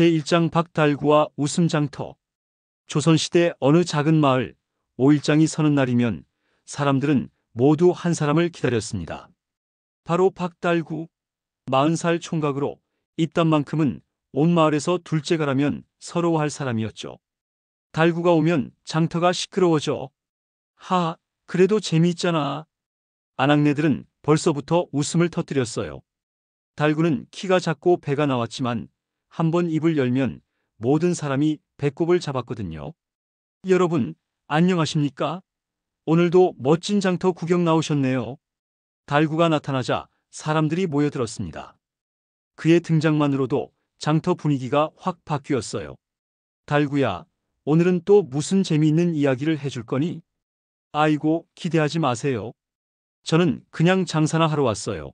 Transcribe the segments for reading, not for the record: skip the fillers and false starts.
제1장 박달구와 웃음장터. 조선시대 어느 작은 마을, 5일장이 서는 날이면 사람들은 모두 한 사람을 기다렸습니다. 바로 박달구. 40살 총각으로 입단만큼은 온 마을에서 둘째가라면 서러워할 사람이었죠. 달구가 오면 장터가 시끄러워져. 하, 그래도 재미있잖아. 아낙네들은 벌써부터 웃음을 터뜨렸어요. 달구는 키가 작고 배가 나왔지만 한번 입을 열면 모든 사람이 배꼽을 잡았거든요. 여러분, 안녕하십니까? 오늘도 멋진 장터 구경 나오셨네요. 달구가 나타나자 사람들이 모여들었습니다. 그의 등장만으로도 장터 분위기가 확 바뀌었어요. 달구야, 오늘은 또 무슨 재미있는 이야기를 해줄 거니? 아이고, 기대하지 마세요. 저는 그냥 장사나 하러 왔어요.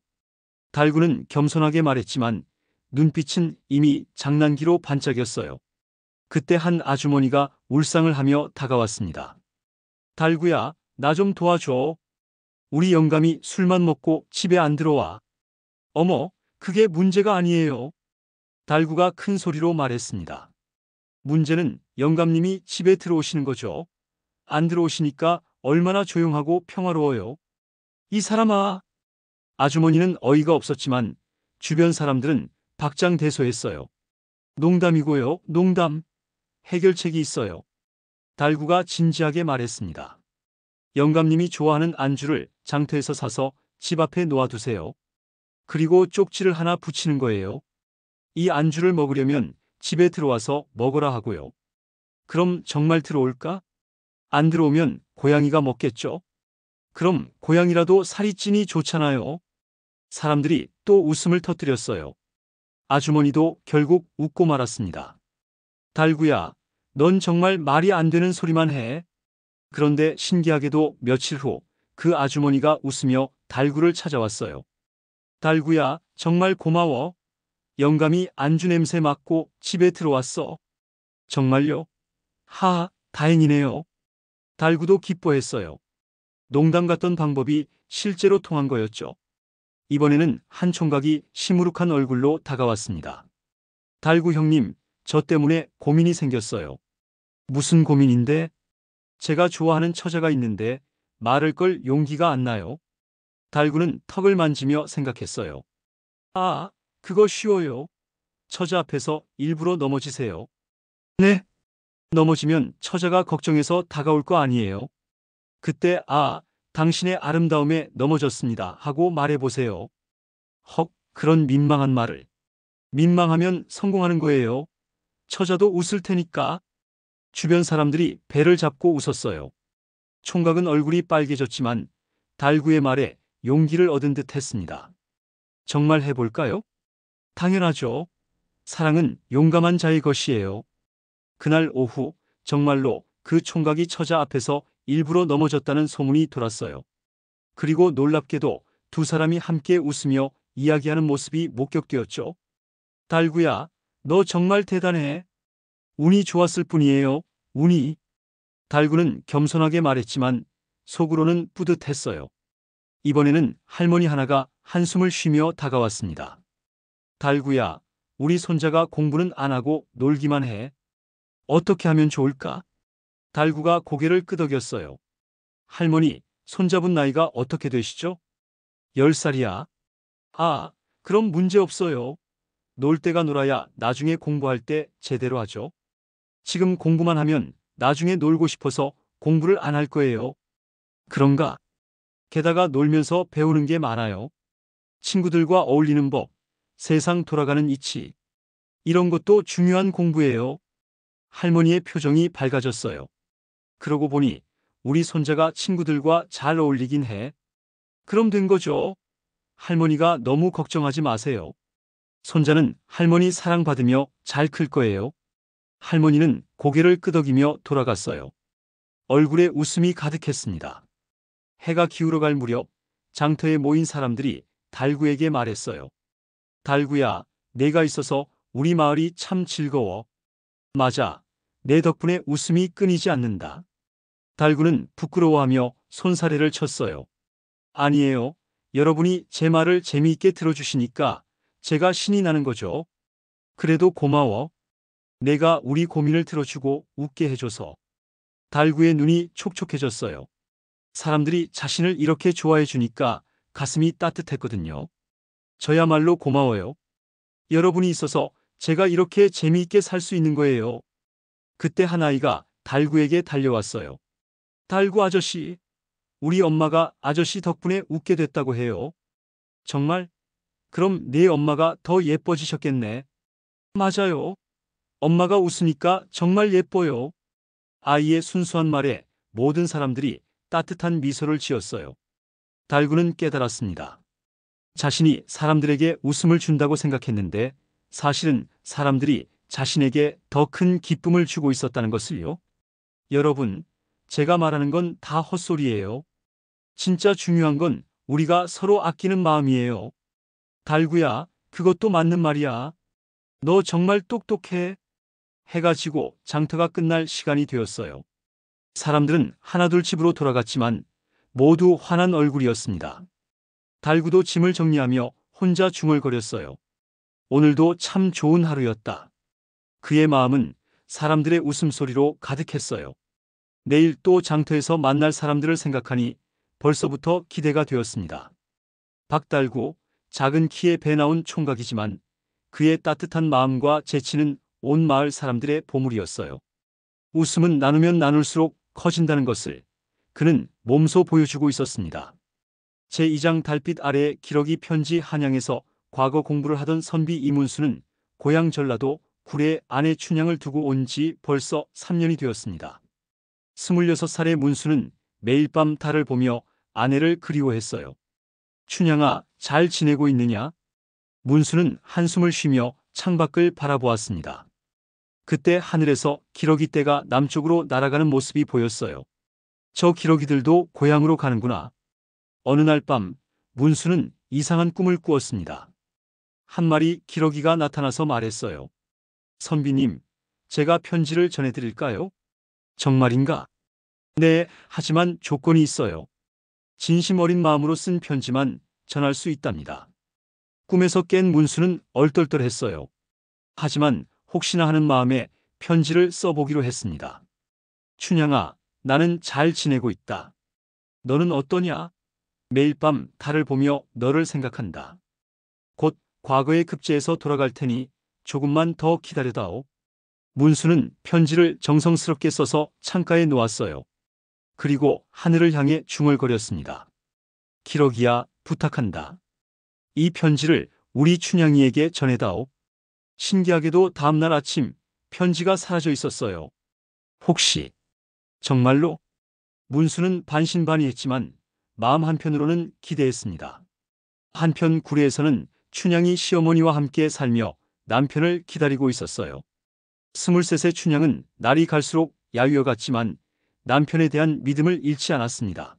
달구는 겸손하게 말했지만 눈빛은 이미 장난기로 반짝였어요. 그때 한 아주머니가 울상을 하며 다가왔습니다. 달구야, 나 좀 도와줘. 우리 영감이 술만 먹고 집에 안 들어와. 어머, 그게 문제가 아니에요. 달구가 큰 소리로 말했습니다. 문제는 영감님이 집에 들어오시는 거죠. 안 들어오시니까 얼마나 조용하고 평화로워요. 이 사람아. 아주머니는 어이가 없었지만 주변 사람들은 박장대소했어요. 농담이고요, 농담. 해결책이 있어요. 달구가 진지하게 말했습니다. 영감님이 좋아하는 안주를 장터에서 사서 집 앞에 놓아두세요. 그리고 쪽지를 하나 붙이는 거예요. 이 안주를 먹으려면 집에 들어와서 먹으라 하고요. 그럼 정말 들어올까? 안 들어오면 고양이가 먹겠죠? 그럼 고양이라도 살이 찌니 좋잖아요. 사람들이 또 웃음을 터뜨렸어요. 아주머니도 결국 웃고 말았습니다. 달구야, 넌 정말 말이 안 되는 소리만 해. 그런데 신기하게도 며칠 후 그 아주머니가 웃으며 달구를 찾아왔어요. 달구야, 정말 고마워. 영감이 안주 냄새 맡고 집에 들어왔어. 정말요? 하, 다행이네요. 달구도 기뻐했어요. 농담 같던 방법이 실제로 통한 거였죠. 이번에는 한 총각이 시무룩한 얼굴로 다가왔습니다. 달구 형님, 저 때문에 고민이 생겼어요. 무슨 고민인데? 제가 좋아하는 처자가 있는데 말을 걸 용기가 안 나요. 달구는 턱을 만지며 생각했어요. 아, 그거 쉬워요. 처자 앞에서 일부러 넘어지세요. 네? 넘어지면 처자가 걱정해서 다가올 거 아니에요. 그때 당신의 아름다움에 넘어졌습니다 하고 말해보세요. 헉, 그런 민망한 말을. 민망하면 성공하는 거예요. 처자도 웃을 테니까. 주변 사람들이 배를 잡고 웃었어요. 총각은 얼굴이 빨개졌지만 달구의 말에 용기를 얻은 듯 했습니다. 정말 해볼까요? 당연하죠. 사랑은 용감한 자의 것이에요. 그날 오후 정말로 그 총각이 처자 앞에서 일부러 넘어졌다는 소문이 돌았어요. 그리고 놀랍게도 두 사람이 함께 웃으며 이야기하는 모습이 목격되었죠. 달구야, 너 정말 대단해. 운이 좋았을 뿐이에요. 운이. 달구는 겸손하게 말했지만 속으로는 뿌듯했어요. 이번에는 할머니 하나가 한숨을 쉬며 다가왔습니다. 달구야, 우리 손자가 공부는 안 하고 놀기만 해. 어떻게 하면 좋을까? 달구가 고개를 끄덕였어요. 할머니, 손잡은 나이가 어떻게 되시죠? 10살이야. 아, 그럼 문제 없어요. 놀 때가 놀아야 나중에 공부할 때 제대로 하죠. 지금 공부만 하면 나중에 놀고 싶어서 공부를 안 할 거예요. 그런가? 게다가 놀면서 배우는 게 많아요. 친구들과 어울리는 법, 세상 돌아가는 이치. 이런 것도 중요한 공부예요. 할머니의 표정이 밝아졌어요. 그러고 보니 우리 손자가 친구들과 잘 어울리긴 해. 그럼 된 거죠. 할머니가 너무 걱정하지 마세요. 손자는 할머니 사랑받으며 잘 클 거예요. 할머니는 고개를 끄덕이며 돌아갔어요. 얼굴에 웃음이 가득했습니다. 해가 기울어갈 무렵 장터에 모인 사람들이 달구에게 말했어요. 달구야, 내가 있어서 우리 마을이 참 즐거워. 맞아, 내 덕분에 웃음이 끊이지 않는다. 달구는 부끄러워하며 손사래를 쳤어요. 아니에요. 여러분이 제 말을 재미있게 들어주시니까 제가 신이 나는 거죠. 그래도 고마워. 내가 우리 고민을 들어주고 웃게 해줘서 달구의 눈이 촉촉해졌어요. 사람들이 자신을 이렇게 좋아해 주니까 가슴이 따뜻했거든요. 저야말로 고마워요. 여러분이 있어서 제가 이렇게 재미있게 살 수 있는 거예요. 그때 한 아이가 달구에게 달려왔어요. 달구 아저씨, 우리 엄마가 아저씨 덕분에 웃게 됐다고 해요. 정말? 그럼 내 엄마가 더 예뻐지셨겠네. 맞아요. 엄마가 웃으니까 정말 예뻐요. 아이의 순수한 말에 모든 사람들이 따뜻한 미소를 지었어요. 달구는 깨달았습니다. 자신이 사람들에게 웃음을 준다고 생각했는데 사실은 사람들이 자신에게 더 큰 기쁨을 주고 있었다는 것을요. 여러분, 제가 말하는 건 다 헛소리예요. 진짜 중요한 건 우리가 서로 아끼는 마음이에요. 달구야, 그것도 맞는 말이야. 너 정말 똑똑해. 해가 지고 장터가 끝날 시간이 되었어요. 사람들은 하나둘 집으로 돌아갔지만 모두 환한 얼굴이었습니다. 달구도 짐을 정리하며 혼자 중얼거렸어요. 오늘도 참 좋은 하루였다. 그의 마음은 사람들의 웃음소리로 가득했어요. 내일 또 장터에서 만날 사람들을 생각하니 벌써부터 기대가 되었습니다. 박달구, 작은 키에 배 나온 총각이지만 그의 따뜻한 마음과 재치는 온 마을 사람들의 보물이었어요. 웃음은 나누면 나눌수록 커진다는 것을 그는 몸소 보여주고 있었습니다. 제2장 달빛 아래 기러기 편지 한양에서 과거 공부를 하던 선비 이문수는 고향 전라도 구례에 아내 춘향을 두고 온 지 벌써 3년이 되었습니다. 26살의 문수는 매일 밤 달을 보며 아내를 그리워했어요. 춘향아, 잘 지내고 있느냐? 문수는 한숨을 쉬며 창밖을 바라보았습니다. 그때 하늘에서 기러기 떼가 남쪽으로 날아가는 모습이 보였어요. 저 기러기들도 고향으로 가는구나. 어느 날 밤 문수는 이상한 꿈을 꾸었습니다. 한 마리 기러기가 나타나서 말했어요. 선비님, 제가 편지를 전해드릴까요? 정말인가? 네, 하지만 조건이 있어요. 진심 어린 마음으로 쓴 편지만 전할 수 있답니다. 꿈에서 깬 문수는 얼떨떨했어요. 하지만 혹시나 하는 마음에 편지를 써보기로 했습니다. 춘향아, 나는 잘 지내고 있다. 너는 어떠냐? 매일 밤 달을 보며 너를 생각한다. 곧 과거의 급제에서 돌아갈 테니 조금만 더 기다려다오. 문수는 편지를 정성스럽게 써서 창가에 놓았어요. 그리고 하늘을 향해 중얼거렸습니다. 기러기야, 부탁한다. 이 편지를 우리 춘향이에게 전해다오. 신기하게도 다음날 아침 편지가 사라져 있었어요. 혹시 정말로? 문수는 반신반의했지만 마음 한편으로는 기대했습니다. 한편 구례에서는 춘향이 시어머니와 함께 살며 남편을 기다리고 있었어요. 23세 춘향은 날이 갈수록 야위어 갔지만 남편에 대한 믿음을 잃지 않았습니다.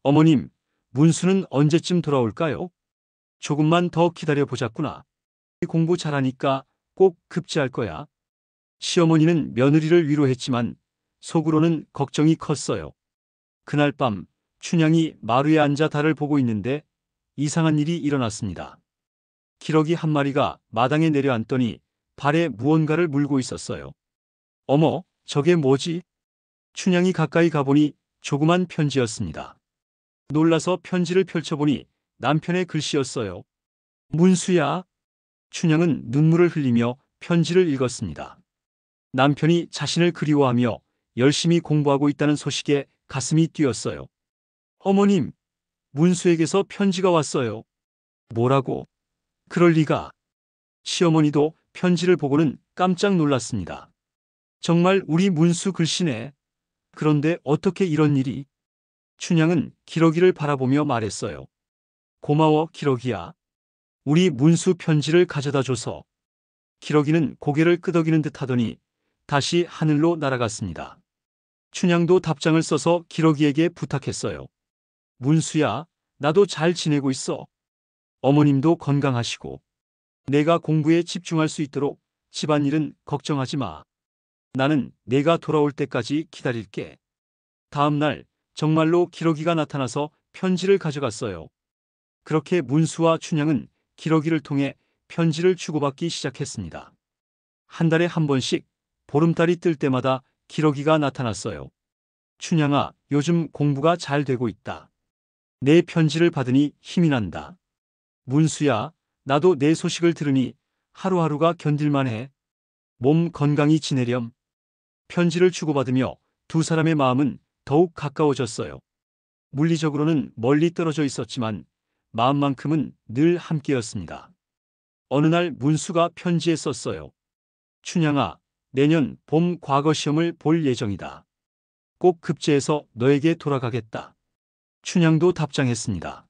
어머님, 문수는 언제쯤 돌아올까요? 조금만 더 기다려보자꾸나. 공부 잘하니까 꼭 급제할 거야. 시어머니는 며느리를 위로했지만 속으로는 걱정이 컸어요. 그날 밤 춘향이 마루에 앉아 달을 보고 있는데 이상한 일이 일어났습니다. 기러기 한 마리가 마당에 내려앉더니 발에 무언가를 물고 있었어요. 어머, 저게 뭐지? 춘향이 가까이 가보니 조그만 편지였습니다. 놀라서 편지를 펼쳐보니 남편의 글씨였어요. 문수야. 춘향은 눈물을 흘리며 편지를 읽었습니다. 남편이 자신을 그리워하며 열심히 공부하고 있다는 소식에 가슴이 뛰었어요. 어머님, 문수에게서 편지가 왔어요. 뭐라고? 그럴 리가. 시어머니도 편지를 보고는 깜짝 놀랐습니다. 정말 우리 문수 글씨네. 그런데 어떻게 이런 일이? 춘향은 기러기를 바라보며 말했어요. 고마워, 기러기야. 우리 문수 편지를 가져다 줘서. 기러기는 고개를 끄덕이는 듯 하더니 다시 하늘로 날아갔습니다. 춘향도 답장을 써서 기러기에게 부탁했어요. 문수야, 나도 잘 지내고 있어. 어머님도 건강하시고. 내가 공부에 집중할 수 있도록 집안일은 걱정하지 마. 나는 내가 돌아올 때까지 기다릴게. 다음 날 정말로 기러기가 나타나서 편지를 가져갔어요. 그렇게 문수와 춘향은 기러기를 통해 편지를 주고받기 시작했습니다. 한 달에 한 번씩 보름달이 뜰 때마다 기러기가 나타났어요. 춘향아, 요즘 공부가 잘 되고 있다. 내 편지를 받으니 힘이 난다. 문수야, 나도 내 소식을 들으니 하루하루가 견딜만 해. 몸 건강히 지내렴. 편지를 주고받으며 두 사람의 마음은 더욱 가까워졌어요. 물리적으로는 멀리 떨어져 있었지만 마음만큼은 늘 함께였습니다. 어느 날 문수가 편지에 썼어요. 춘향아, 내년 봄 과거 시험을 볼 예정이다. 꼭 급제해서 너에게 돌아가겠다. 춘향도 답장했습니다.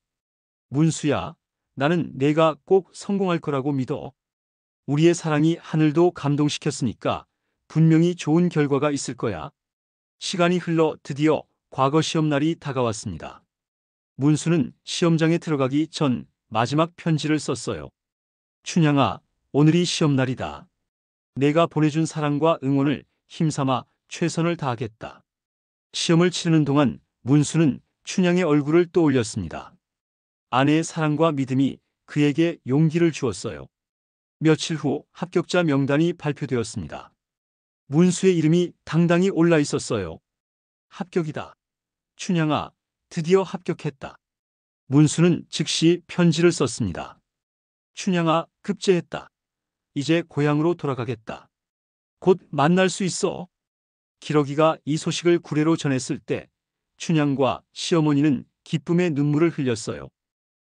문수야, 나는 내가 꼭 성공할 거라고 믿어. 우리의 사랑이 하늘도 감동시켰으니까 분명히 좋은 결과가 있을 거야. 시간이 흘러 드디어 과거 시험 날이 다가왔습니다. 문수는 시험장에 들어가기 전 마지막 편지를 썼어요. 춘향아, 오늘이 시험 날이다. 내가 보내준 사랑과 응원을 힘삼아 최선을 다하겠다. 시험을 치르는 동안 문수는 춘향의 얼굴을 떠올렸습니다. 아내의 사랑과 믿음이 그에게 용기를 주었어요. 며칠 후 합격자 명단이 발표되었습니다. 문수의 이름이 당당히 올라 있었어요. 합격이다. 춘향아, 드디어 합격했다. 문수는 즉시 편지를 썼습니다. 춘향아, 급제했다. 이제 고향으로 돌아가겠다. 곧 만날 수 있어. 기러기가 이 소식을 구례로 전했을 때 춘향과 시어머니는 기쁨의 눈물을 흘렸어요.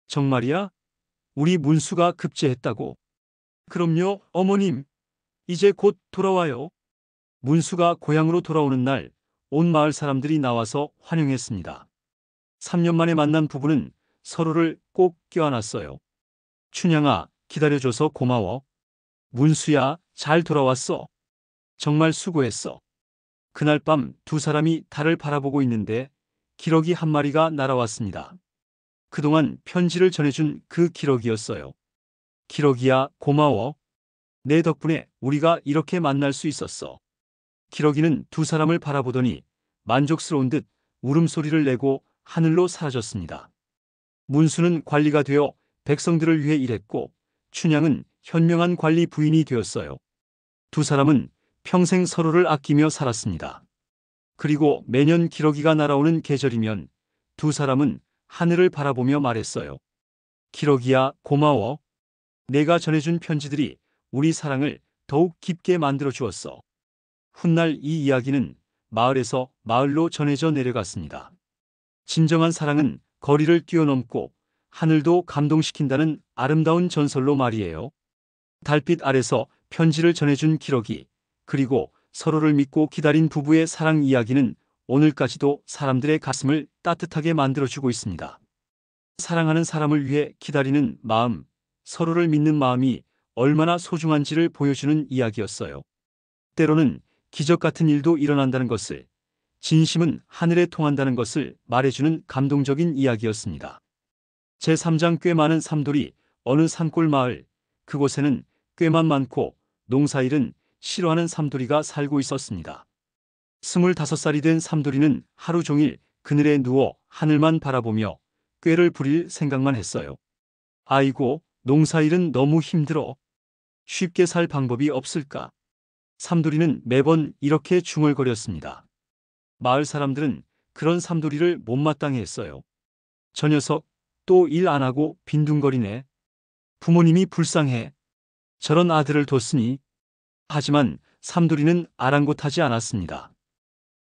정말이야? 우리 문수가 급제했다고? 그럼요, 어머님. 이제 곧 돌아와요. 문수가 고향으로 돌아오는 날, 온 마을 사람들이 나와서 환영했습니다. 3년 만에 만난 부부는 서로를 꼭 껴안았어요. 춘향아, 기다려줘서 고마워. 문수야, 잘 돌아왔어. 정말 수고했어. 그날 밤 두 사람이 달을 바라보고 있는데 기러기 한 마리가 날아왔습니다. 그동안 편지를 전해준 그 기러기였어요. 기러기야, 고마워. 내 덕분에 우리가 이렇게 만날 수 있었어. 기러기는 두 사람을 바라보더니 만족스러운 듯 울음소리를 내고 하늘로 사라졌습니다. 문수는 관리가 되어 백성들을 위해 일했고 춘향은 현명한 관리 부인이 되었어요. 두 사람은 평생 서로를 아끼며 살았습니다. 그리고 매년 기러기가 날아오는 계절이면 두 사람은 하늘을 바라보며 말했어요. 기러기야, 고마워. 내가 전해준 편지들이 우리 사랑을 더욱 깊게 만들어 주었어. 훗날 이 이야기는 마을에서 마을로 전해져 내려갔습니다. 진정한 사랑은 거리를 뛰어넘고 하늘도 감동시킨다는 아름다운 전설로 말이에요. 달빛 아래서 편지를 전해준 기러기, 그리고 서로를 믿고 기다린 부부의 사랑 이야기는 오늘까지도 사람들의 가슴을 따뜻하게 만들어주고 있습니다. 사랑하는 사람을 위해 기다리는 마음, 서로를 믿는 마음이 얼마나 소중한지를 보여주는 이야기였어요. 때로는 기적 같은 일도 일어난다는 것을, 진심은 하늘에 통한다는 것을 말해주는 감동적인 이야기였습니다. 제3장 꽤 많은 삼돌이 어느 산골 마을, 그곳에는 꾀만 많고 농사일은 싫어하는 삼돌이가 살고 있었습니다. 25살이 된 삼돌이는 하루 종일 그늘에 누워 하늘만 바라보며 꾀를 부릴 생각만 했어요. 아이고, 농사일은 너무 힘들어. 쉽게 살 방법이 없을까? 삼돌이는 매번 이렇게 중얼거렸습니다. 마을 사람들은 그런 삼돌이를 못마땅해 했어요. 저 녀석 또 일 안 하고 빈둥거리네. 부모님이 불쌍해. 저런 아들을 뒀으니. 하지만 삼돌이는 아랑곳하지 않았습니다.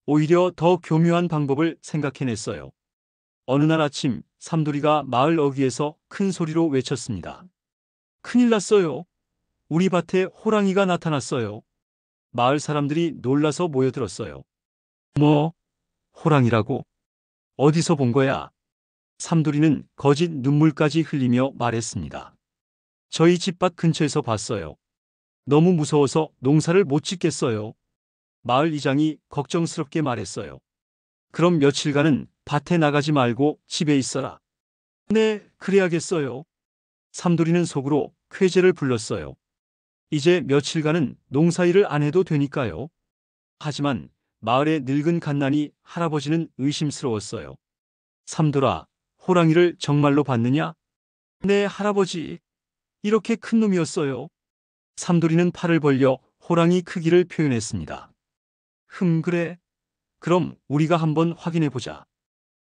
오히려 더 교묘한 방법을 생각해냈어요. 어느 날 아침 삼돌이가 마을 어귀에서 큰 소리로 외쳤습니다. 큰일 났어요. 우리 밭에 호랑이가 나타났어요. 마을 사람들이 놀라서 모여들었어요. 뭐? 호랑이라고? 어디서 본 거야? 삼돌이는 거짓 눈물까지 흘리며 말했습니다. 저희 집밭 근처에서 봤어요. 너무 무서워서 농사를 못 짓겠어요. 마을 이장이 걱정스럽게 말했어요. 그럼 며칠간은 밭에 나가지 말고 집에 있어라. 네, 그래야겠어요. 삼돌이는 속으로 쾌재를 불렀어요. 이제 며칠간은 농사일을 안 해도 되니까요. 하지만 마을의 늙은 갓난이 할아버지는 의심스러웠어요. 삼돌아, 호랑이를 정말로 봤느냐? 네, 할아버지. 이렇게 큰 놈이었어요. 삼돌이는 팔을 벌려 호랑이 크기를 표현했습니다. 그래. 그럼 우리가 한번 확인해 보자.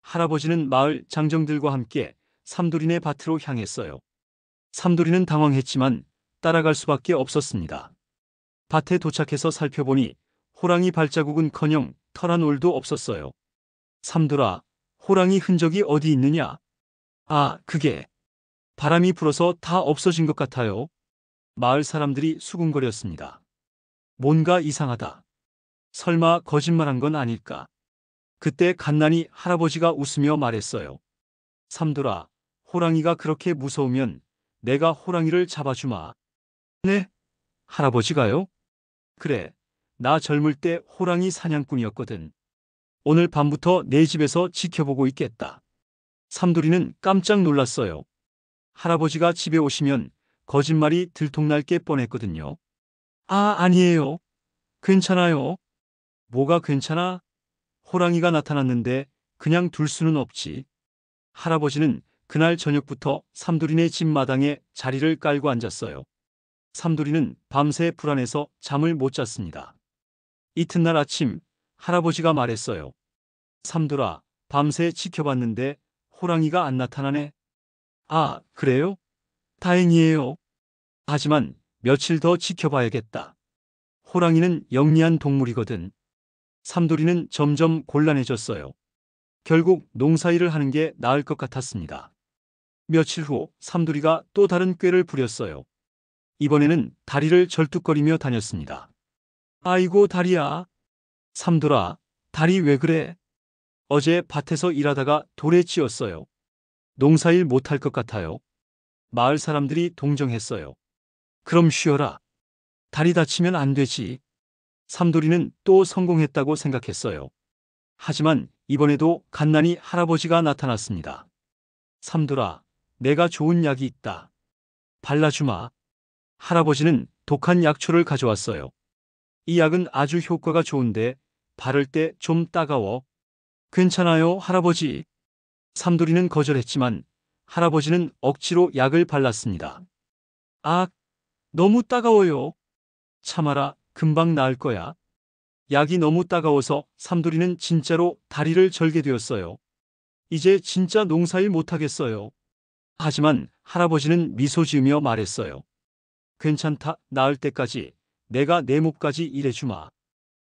할아버지는 마을 장정들과 함께 삼돌이네 밭으로 향했어요. 삼돌이는 당황했지만 따라갈 수밖에 없었습니다. 밭에 도착해서 살펴보니 호랑이 발자국은커녕 털 한 올도 없었어요. 삼돌아, 호랑이 흔적이 어디 있느냐? 아, 그게 바람이 불어서 다 없어진 것 같아요. 마을 사람들이 수군거렸습니다. 뭔가 이상하다. 설마 거짓말한 건 아닐까? 그때 갓난이 할아버지가 웃으며 말했어요. 삼돌아, 호랑이가 그렇게 무서우면 내가 호랑이를 잡아주마. 네? 할아버지가요? 그래, 나 젊을 때 호랑이 사냥꾼이었거든. 오늘 밤부터 내 집에서 지켜보고 있겠다. 삼돌이는 깜짝 놀랐어요. 할아버지가 집에 오시면 거짓말이 들통날 게 뻔했거든요. 아, 아니에요. 괜찮아요. 뭐가 괜찮아? 호랑이가 나타났는데 그냥 둘 수는 없지. 할아버지는 그날 저녁부터 삼돌이네 집 마당에 자리를 깔고 앉았어요. 삼돌이는 밤새 불안해서 잠을 못 잤습니다. 이튿날 아침 할아버지가 말했어요. 삼돌아, 밤새 지켜봤는데 호랑이가 안 나타나네. 아, 그래요? 다행이에요. 하지만 며칠 더 지켜봐야겠다. 호랑이는 영리한 동물이거든. 삼돌이는 점점 곤란해졌어요. 결국 농사일을 하는 게 나을 것 같았습니다. 며칠 후 삼돌이가 또 다른 꾀를 부렸어요. 이번에는 다리를 절뚝거리며 다녔습니다. 아이고 다리야. 삼돌아, 다리 왜 그래? 어제 밭에서 일하다가 돌에 찧었어요. 농사일 못할 것 같아요. 마을 사람들이 동정했어요. 그럼 쉬어라. 다리 다치면 안 되지. 삼돌이는 또 성공했다고 생각했어요. 하지만 이번에도 갓난이 할아버지가 나타났습니다. 삼돌아, 내가 좋은 약이 있다. 발라주마. 할아버지는 독한 약초를 가져왔어요. 이 약은 아주 효과가 좋은데 바를 때 좀 따가워. 괜찮아요, 할아버지. 삼돌이는 거절했지만 할아버지는 억지로 약을 발랐습니다. 아, 너무 따가워요. 참아라, 금방 나을 거야. 약이 너무 따가워서 삼돌이는 진짜로 다리를 절게 되었어요. 이제 진짜 농사일 못하겠어요. 하지만 할아버지는 미소 지으며 말했어요. 괜찮다, 나을 때까지 내가 내 몫까지 일해주마.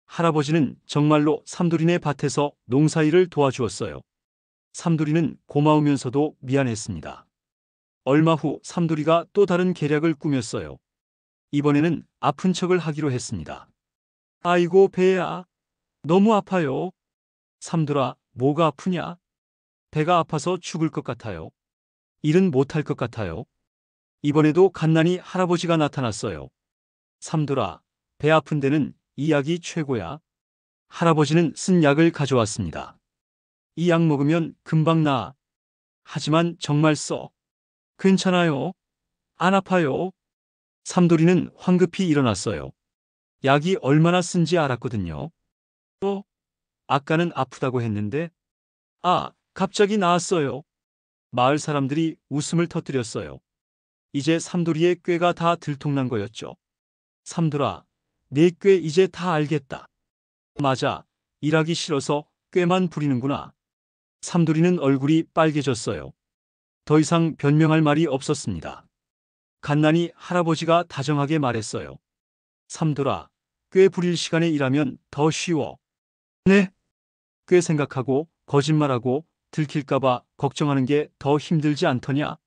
할아버지는 정말로 삼돌이네 밭에서 농사일을 도와주었어요. 삼돌이는 고마우면서도 미안했습니다. 얼마 후 삼돌이가 또 다른 계략을 꾸몄어요. 이번에는 아픈 척을 하기로 했습니다. 아이고 배야, 너무 아파요. 삼돌아, 뭐가 아프냐? 배가 아파서 죽을 것 같아요. 일은 못할 것 같아요. 이번에도 갓난이 할아버지가 나타났어요. 삼돌아, 배 아픈 데는 이 약이 최고야. 할아버지는 쓴 약을 가져왔습니다. 이 약 먹으면 금방 나아. 하지만 정말 써. 괜찮아요. 안 아파요. 삼돌이는 황급히 일어났어요. 약이 얼마나 쓴지 알았거든요. 아까는 아프다고 했는데, 아, 갑자기 나았어요. 마을 사람들이 웃음을 터뜨렸어요. 이제 삼돌이의 꾀가 다 들통난 거였죠. 삼돌아, 내 꾀 이제 다 알겠다. 맞아, 일하기 싫어서 꾀만 부리는구나. 삼돌이는 얼굴이 빨개졌어요. 더 이상 변명할 말이 없었습니다. 갓난이 할아버지가 다정하게 말했어요. 삼돌아, 꾀 부릴 시간에 일하면 더 쉬워. 네? 꽤 생각하고 거짓말하고 들킬까봐 걱정하는 게 더 힘들지 않더냐?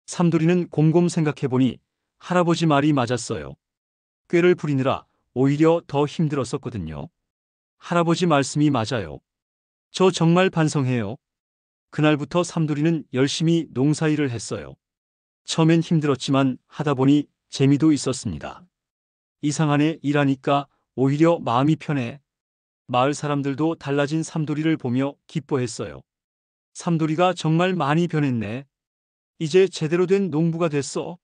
삼돌이는 곰곰 생각해보니 할아버지 말이 맞았어요. 꾀를 부리느라 오히려 더 힘들었었거든요. 할아버지 말씀이 맞아요. 저 정말 반성해요. 그날부터 삼돌이는 열심히 농사일을 했어요. 처음엔 힘들었지만 하다 보니 재미도 있었습니다. 이상하네, 일하니까 오히려 마음이 편해. 마을 사람들도 달라진 삼돌이를 보며 기뻐했어요. 삼돌이가 정말 많이 변했네. 이제 제대로 된 농부가 됐어.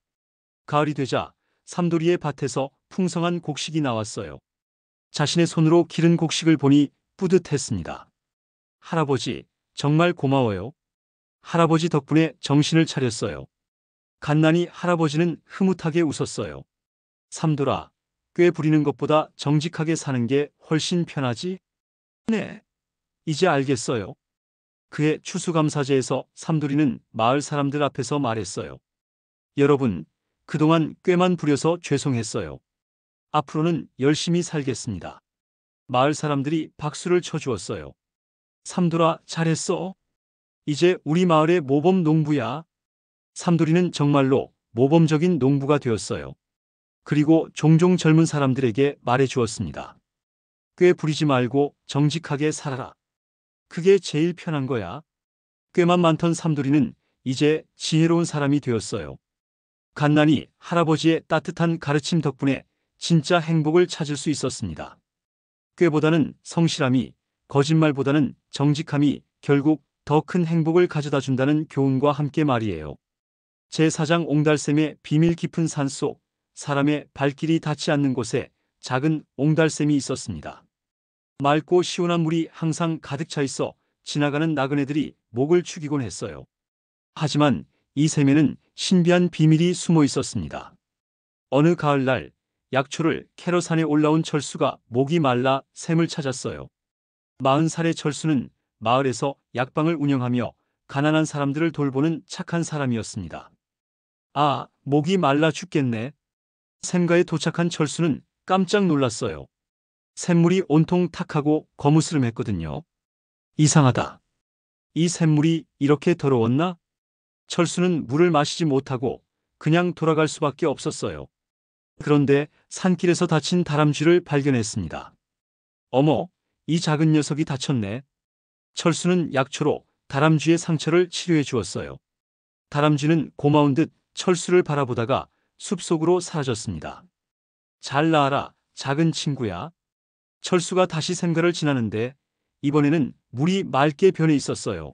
가을이 되자 삼돌이의 밭에서 풍성한 곡식이 나왔어요. 자신의 손으로 기른 곡식을 보니 뿌듯했습니다. 할아버지, 정말 고마워요. 할아버지 덕분에 정신을 차렸어요. 갓난이 할아버지는 흐뭇하게 웃었어요. 삼돌아, 꽤 부리는 것보다 정직하게 사는 게 훨씬 편하지? 네, 이제 알겠어요. 그해 추수감사제에서 삼돌이는 마을 사람들 앞에서 말했어요. 여러분, 그동안 꾀만 부려서 죄송했어요. 앞으로는 열심히 살겠습니다. 마을 사람들이 박수를 쳐주었어요. 삼돌아, 잘했어. 이제 우리 마을의 모범 농부야. 삼돌이는 정말로 모범적인 농부가 되었어요. 그리고 종종 젊은 사람들에게 말해 주었습니다. 꾀 부리지 말고 정직하게 살아라. 그게 제일 편한 거야. 꾀만 많던 삼돌이는 이제 지혜로운 사람이 되었어요. 갓난이 할아버지의 따뜻한 가르침 덕분에 진짜 행복을 찾을 수 있었습니다. 꾀보다는 성실함이, 거짓말보다는 정직함이 결국 더 큰 행복을 가져다 준다는 교훈과 함께 말이에요. 제4장 옹달샘의 비밀 깊은 산속, 사람의 발길이 닿지 않는 곳에 작은 옹달샘이 있었습니다. 맑고 시원한 물이 항상 가득 차 있어 지나가는 나그네들이 목을 축이곤 했어요. 하지만 이 샘에는 신비한 비밀이 숨어 있었습니다. 어느 가을날 약초를 캐러 산에 올라온 철수가 목이 말라 샘을 찾았어요. 40살의 철수는 마을에서 약방을 운영하며 가난한 사람들을 돌보는 착한 사람이었습니다. 아, 목이 말라 죽겠네. 샘가에 도착한 철수는 깜짝 놀랐어요. 샘물이 온통 탁하고 거무스름했거든요. 이상하다. 이 샘물이 이렇게 더러웠나? 철수는 물을 마시지 못하고 그냥 돌아갈 수밖에 없었어요. 그런데 산길에서 다친 다람쥐를 발견했습니다. 어머, 이 작은 녀석이 다쳤네. 철수는 약초로 다람쥐의 상처를 치료해 주었어요. 다람쥐는 고마운 듯 철수를 바라보다가 숲속으로 사라졌습니다. 잘 나와라, 작은 친구야. 철수가 다시 샘가를 지나는데 이번에는 물이 맑게 변해 있었어요.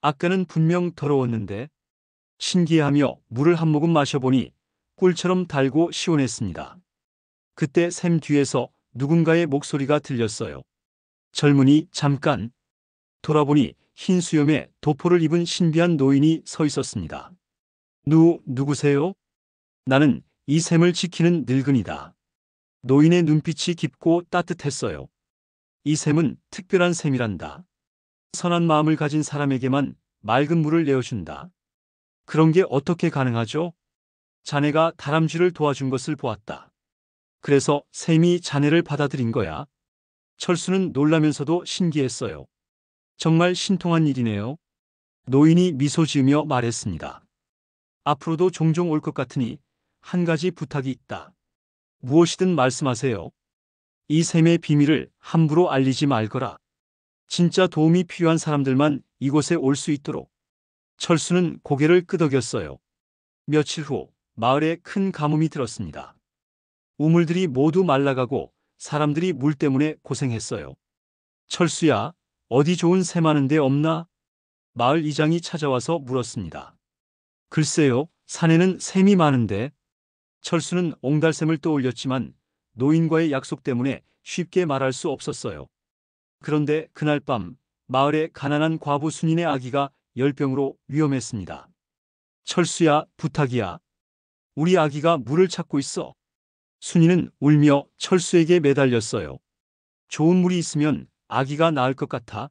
아까는 분명 더러웠는데. 신기해하며 물을 한 모금 마셔보니 꿀처럼 달고 시원했습니다. 그때 샘 뒤에서 누군가의 목소리가 들렸어요. 젊은이, 잠깐. 돌아보니 흰 수염에 도포를 입은 신비한 노인이 서 있었습니다. 누구세요? 나는 이 샘을 지키는 늙은이다. 노인의 눈빛이 깊고 따뜻했어요. 이 샘은 특별한 샘이란다. 선한 마음을 가진 사람에게만 맑은 물을 내어준다. 그런 게 어떻게 가능하죠? 자네가 다람쥐를 도와준 것을 보았다. 그래서 샘이 자네를 받아들인 거야. 철수는 놀라면서도 신기했어요. 정말 신통한 일이네요. 노인이 미소 지으며 말했습니다. 앞으로도 종종 올 것 같으니 한 가지 부탁이 있다. 무엇이든 말씀하세요. 이 샘의 비밀을 함부로 알리지 말거라. 진짜 도움이 필요한 사람들만 이곳에 올 수 있도록. 철수는 고개를 끄덕였어요. 며칠 후 마을에 큰 가뭄이 들었습니다. 우물들이 모두 말라가고 사람들이 물 때문에 고생했어요. 철수야, 어디 좋은 샘 하는 데 없나? 마을 이장이 찾아와서 물었습니다. 글쎄요, 산에는 샘이 많은데. 철수는 옹달샘을 떠올렸지만 노인과의 약속 때문에 쉽게 말할 수 없었어요. 그런데 그날 밤 마을의 가난한 과부 순인의 아기가 열병으로 위험했습니다. 철수야, 부탁이야. 우리 아기가 물을 찾고 있어. 순이는 울며 철수에게 매달렸어요. 좋은 물이 있으면 아기가 나을 것 같아.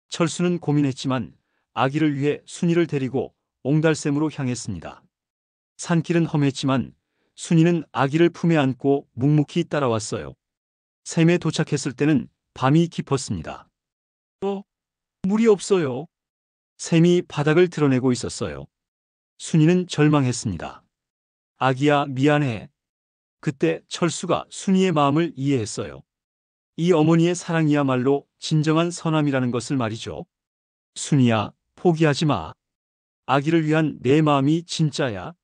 철수는 고민했지만 아기를 위해 순이를 데리고 옹달샘으로 향했습니다. 산길은 험했지만 순이는 아기를 품에 안고 묵묵히 따라왔어요. 샘에 도착했을 때는 밤이 깊었습니다. 물이 없어요. 샘이 바닥을 드러내고 있었어요. 순이는 절망했습니다. 아기야, 미안해. 그때 철수가 순이의 마음을 이해했어요. 이 어머니의 사랑이야말로 진정한 선함이라는 것을 말이죠. 순이야, 포기하지 마. 아기를 위한 내 마음이 진짜야.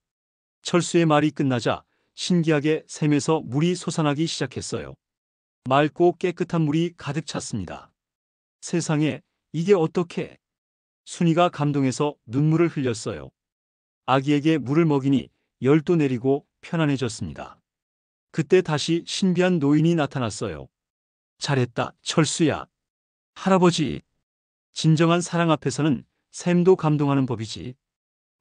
철수의 말이 끝나자 신기하게 샘에서 물이 솟아나기 시작했어요. 맑고 깨끗한 물이 가득 찼습니다. 세상에, 이게 어떻게? 순이가 감동해서 눈물을 흘렸어요. 아기에게 물을 먹이니 열도 내리고 편안해졌습니다. 그때 다시 신비한 노인이 나타났어요. 잘했다, 철수야. 할아버지. 진정한 사랑 앞에서는 샘도 감동하는 법이지.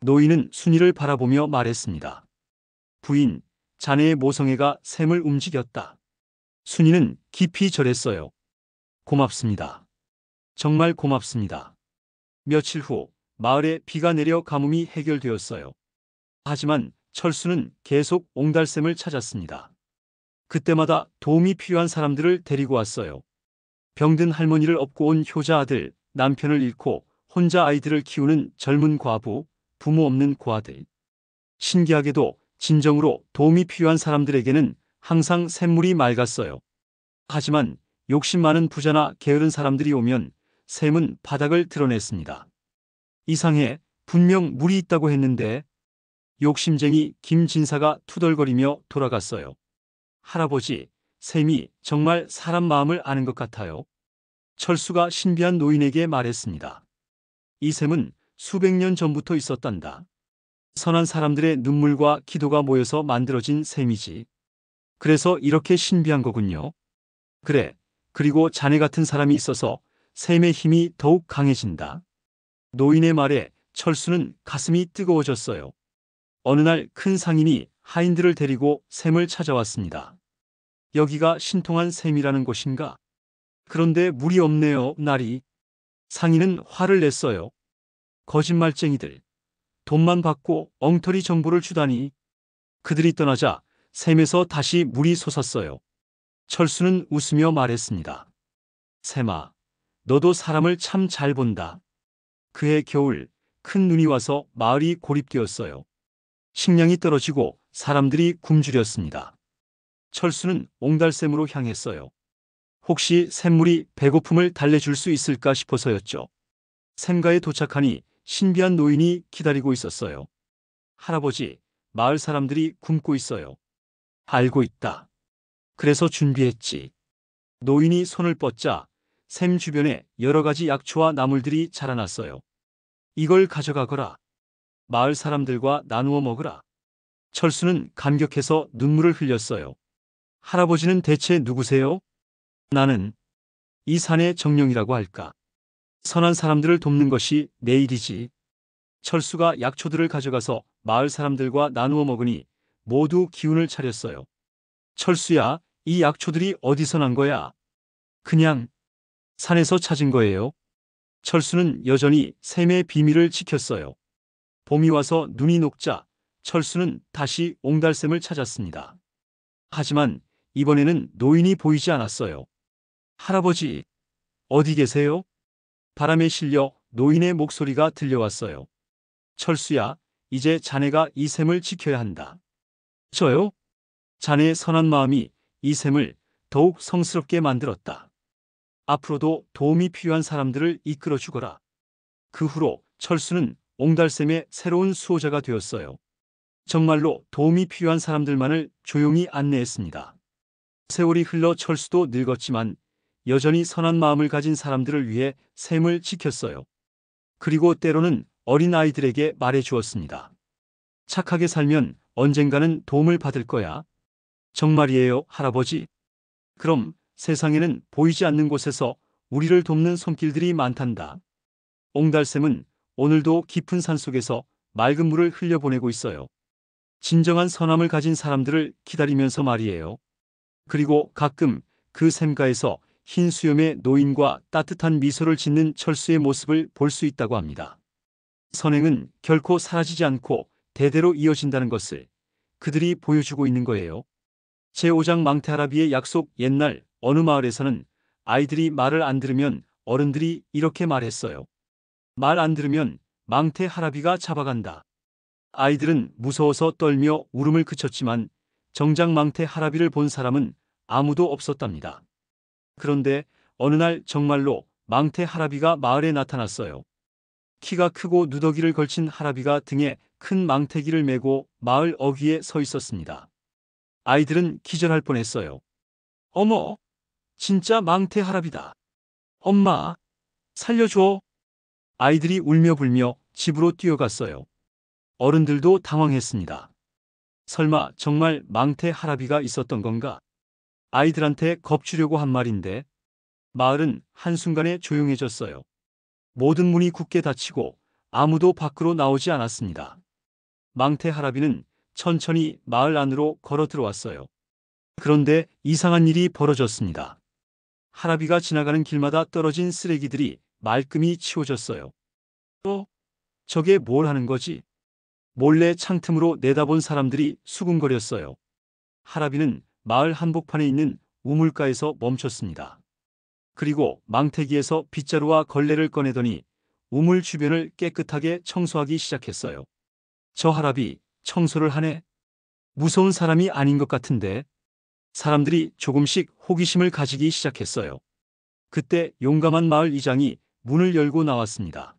노인은 순이를 바라보며 말했습니다. 부인, 자네의 모성애가 샘을 움직였다. 순이는 깊이 절했어요. 고맙습니다. 정말 고맙습니다. 며칠 후 마을에 비가 내려 가뭄이 해결되었어요. 하지만 철수는 계속 옹달샘을 찾았습니다. 그때마다 도움이 필요한 사람들을 데리고 왔어요. 병든 할머니를 업고 온 효자 아들, 남편을 잃고 혼자 아이들을 키우는 젊은 과부, 부모 없는 고아들. 신기하게도 진정으로 도움이 필요한 사람들에게는 항상 샘물이 맑았어요. 하지만 욕심 많은 부자나 게으른 사람들이 오면 샘은 바닥을 드러냈습니다. 이상해, 분명 물이 있다고 했는데. 욕심쟁이 김진사가 투덜거리며 돌아갔어요. 할아버지, 샘이 정말 사람 마음을 아는 것 같아요. 철수가 신비한 노인에게 말했습니다. 이 샘은 수백 년 전부터 있었단다. 선한 사람들의 눈물과 기도가 모여서 만들어진 샘이지. 그래서 이렇게 신비한 거군요. 그래, 그리고 자네 같은 사람이 있어서 샘의 힘이 더욱 강해진다. 노인의 말에 철수는 가슴이 뜨거워졌어요. 어느 날 큰 상인이 하인들을 데리고 샘을 찾아왔습니다. 여기가 신통한 샘이라는 곳인가? 그런데 물이 없네요, 날이. 상인은 화를 냈어요. 거짓말쟁이들. 돈만 받고 엉터리 정보를 주다니. 그들이 떠나자 샘에서 다시 물이 솟았어요. 철수는 웃으며 말했습니다. 샘아, 너도 사람을 참 잘 본다. 그해 겨울 큰 눈이 와서 마을이 고립되었어요. 식량이 떨어지고 사람들이 굶주렸습니다. 철수는 옹달샘으로 향했어요. 혹시 샘물이 배고픔을 달래줄 수 있을까 싶어서였죠. 샘가에 도착하니 신비한 노인이 기다리고 있었어요. 할아버지, 마을 사람들이 굶고 있어요. 알고 있다. 그래서 준비했지. 노인이 손을 뻗자 샘 주변에 여러 가지 약초와 나물들이 자라났어요. 이걸 가져가거라. 마을 사람들과 나누어 먹으라. 철수는 감격해서 눈물을 흘렸어요. 할아버지는 대체 누구세요? 나는 이 산의 정령이라고 할까. 선한 사람들을 돕는 것이 내 일이지. 철수가 약초들을 가져가서 마을 사람들과 나누어 먹으니 모두 기운을 차렸어요. 철수야, 이 약초들이 어디서 난 거야? 그냥 산에서 찾은 거예요. 철수는 여전히 샘의 비밀을 지켰어요. 봄이 와서 눈이 녹자 철수는 다시 옹달샘을 찾았습니다. 하지만 이번에는 노인이 보이지 않았어요. 할아버지, 어디 계세요? 바람에 실려 노인의 목소리가 들려왔어요. 철수야, 이제 자네가 이 샘을 지켜야 한다. 저요? 자네의 선한 마음이 이 샘을 더욱 성스럽게 만들었다. 앞으로도 도움이 필요한 사람들을 이끌어 주거라. 그 후로 철수는 옹달샘의 새로운 수호자가 되었어요. 정말로 도움이 필요한 사람들만을 조용히 안내했습니다. 세월이 흘러 철수도 늙었지만 여전히 선한 마음을 가진 사람들을 위해 샘을 지켰어요. 그리고 때로는 어린 아이들에게 말해 주었습니다. 착하게 살면 언젠가는 도움을 받을 거야. 정말이에요, 할아버지. 그럼 세상에는 보이지 않는 곳에서 우리를 돕는 손길들이 많단다. 옹달샘은 오늘도 깊은 산속에서 맑은 물을 흘려보내고 있어요. 진정한 선함을 가진 사람들을 기다리면서 말이에요. 그리고 가끔 그 샘가에서 흰 수염의 노인과 따뜻한 미소를 짓는 철수의 모습을 볼 수 있다고 합니다. 선행은 결코 사라지지 않고 대대로 이어진다는 것을 그들이 보여주고 있는 거예요. 제5장 망태하라비의 약속. 옛날 어느 마을에서는 아이들이 말을 안 들으면 어른들이 이렇게 말했어요. 말 안 들으면 망태하라비가 잡아간다. 아이들은 무서워서 떨며 울음을 그쳤지만 정작 망태하라비를 본 사람은 아무도 없었답니다. 그런데 어느 날 정말로 망태하라비가 마을에 나타났어요. 키가 크고 누더기를 걸친 하라비가 등에 큰 망태기를 메고 마을 어귀에 서 있었습니다. 아이들은 기절할 뻔했어요. 어머, 진짜 망태하라비다. 엄마, 살려줘. 아이들이 울며 불며 집으로 뛰어갔어요. 어른들도 당황했습니다. 설마 정말 망태하라비가 있었던 건가? 아이들한테 겁주려고 한 말인데. 마을은 한순간에 조용해졌어요. 모든 문이 굳게 닫히고 아무도 밖으로 나오지 않았습니다. 망태하라비는 천천히 마을 안으로 걸어 들어왔어요. 그런데 이상한 일이 벌어졌습니다. 할아비가 지나가는 길마다 떨어진 쓰레기들이 말끔히 치워졌어요. 저게 뭘 하는 거지? 몰래 창틈으로 내다본 사람들이 수군거렸어요. 할아비는 마을 한복판에 있는 우물가에서 멈췄습니다. 그리고 망태기에서 빗자루와 걸레를 꺼내더니 우물 주변을 깨끗하게 청소하기 시작했어요. 저 할아비 청소를 하네? 무서운 사람이 아닌 것 같은데. 사람들이 조금씩 호기심을 가지기 시작했어요. 그때 용감한 마을 이장이 문을 열고 나왔습니다.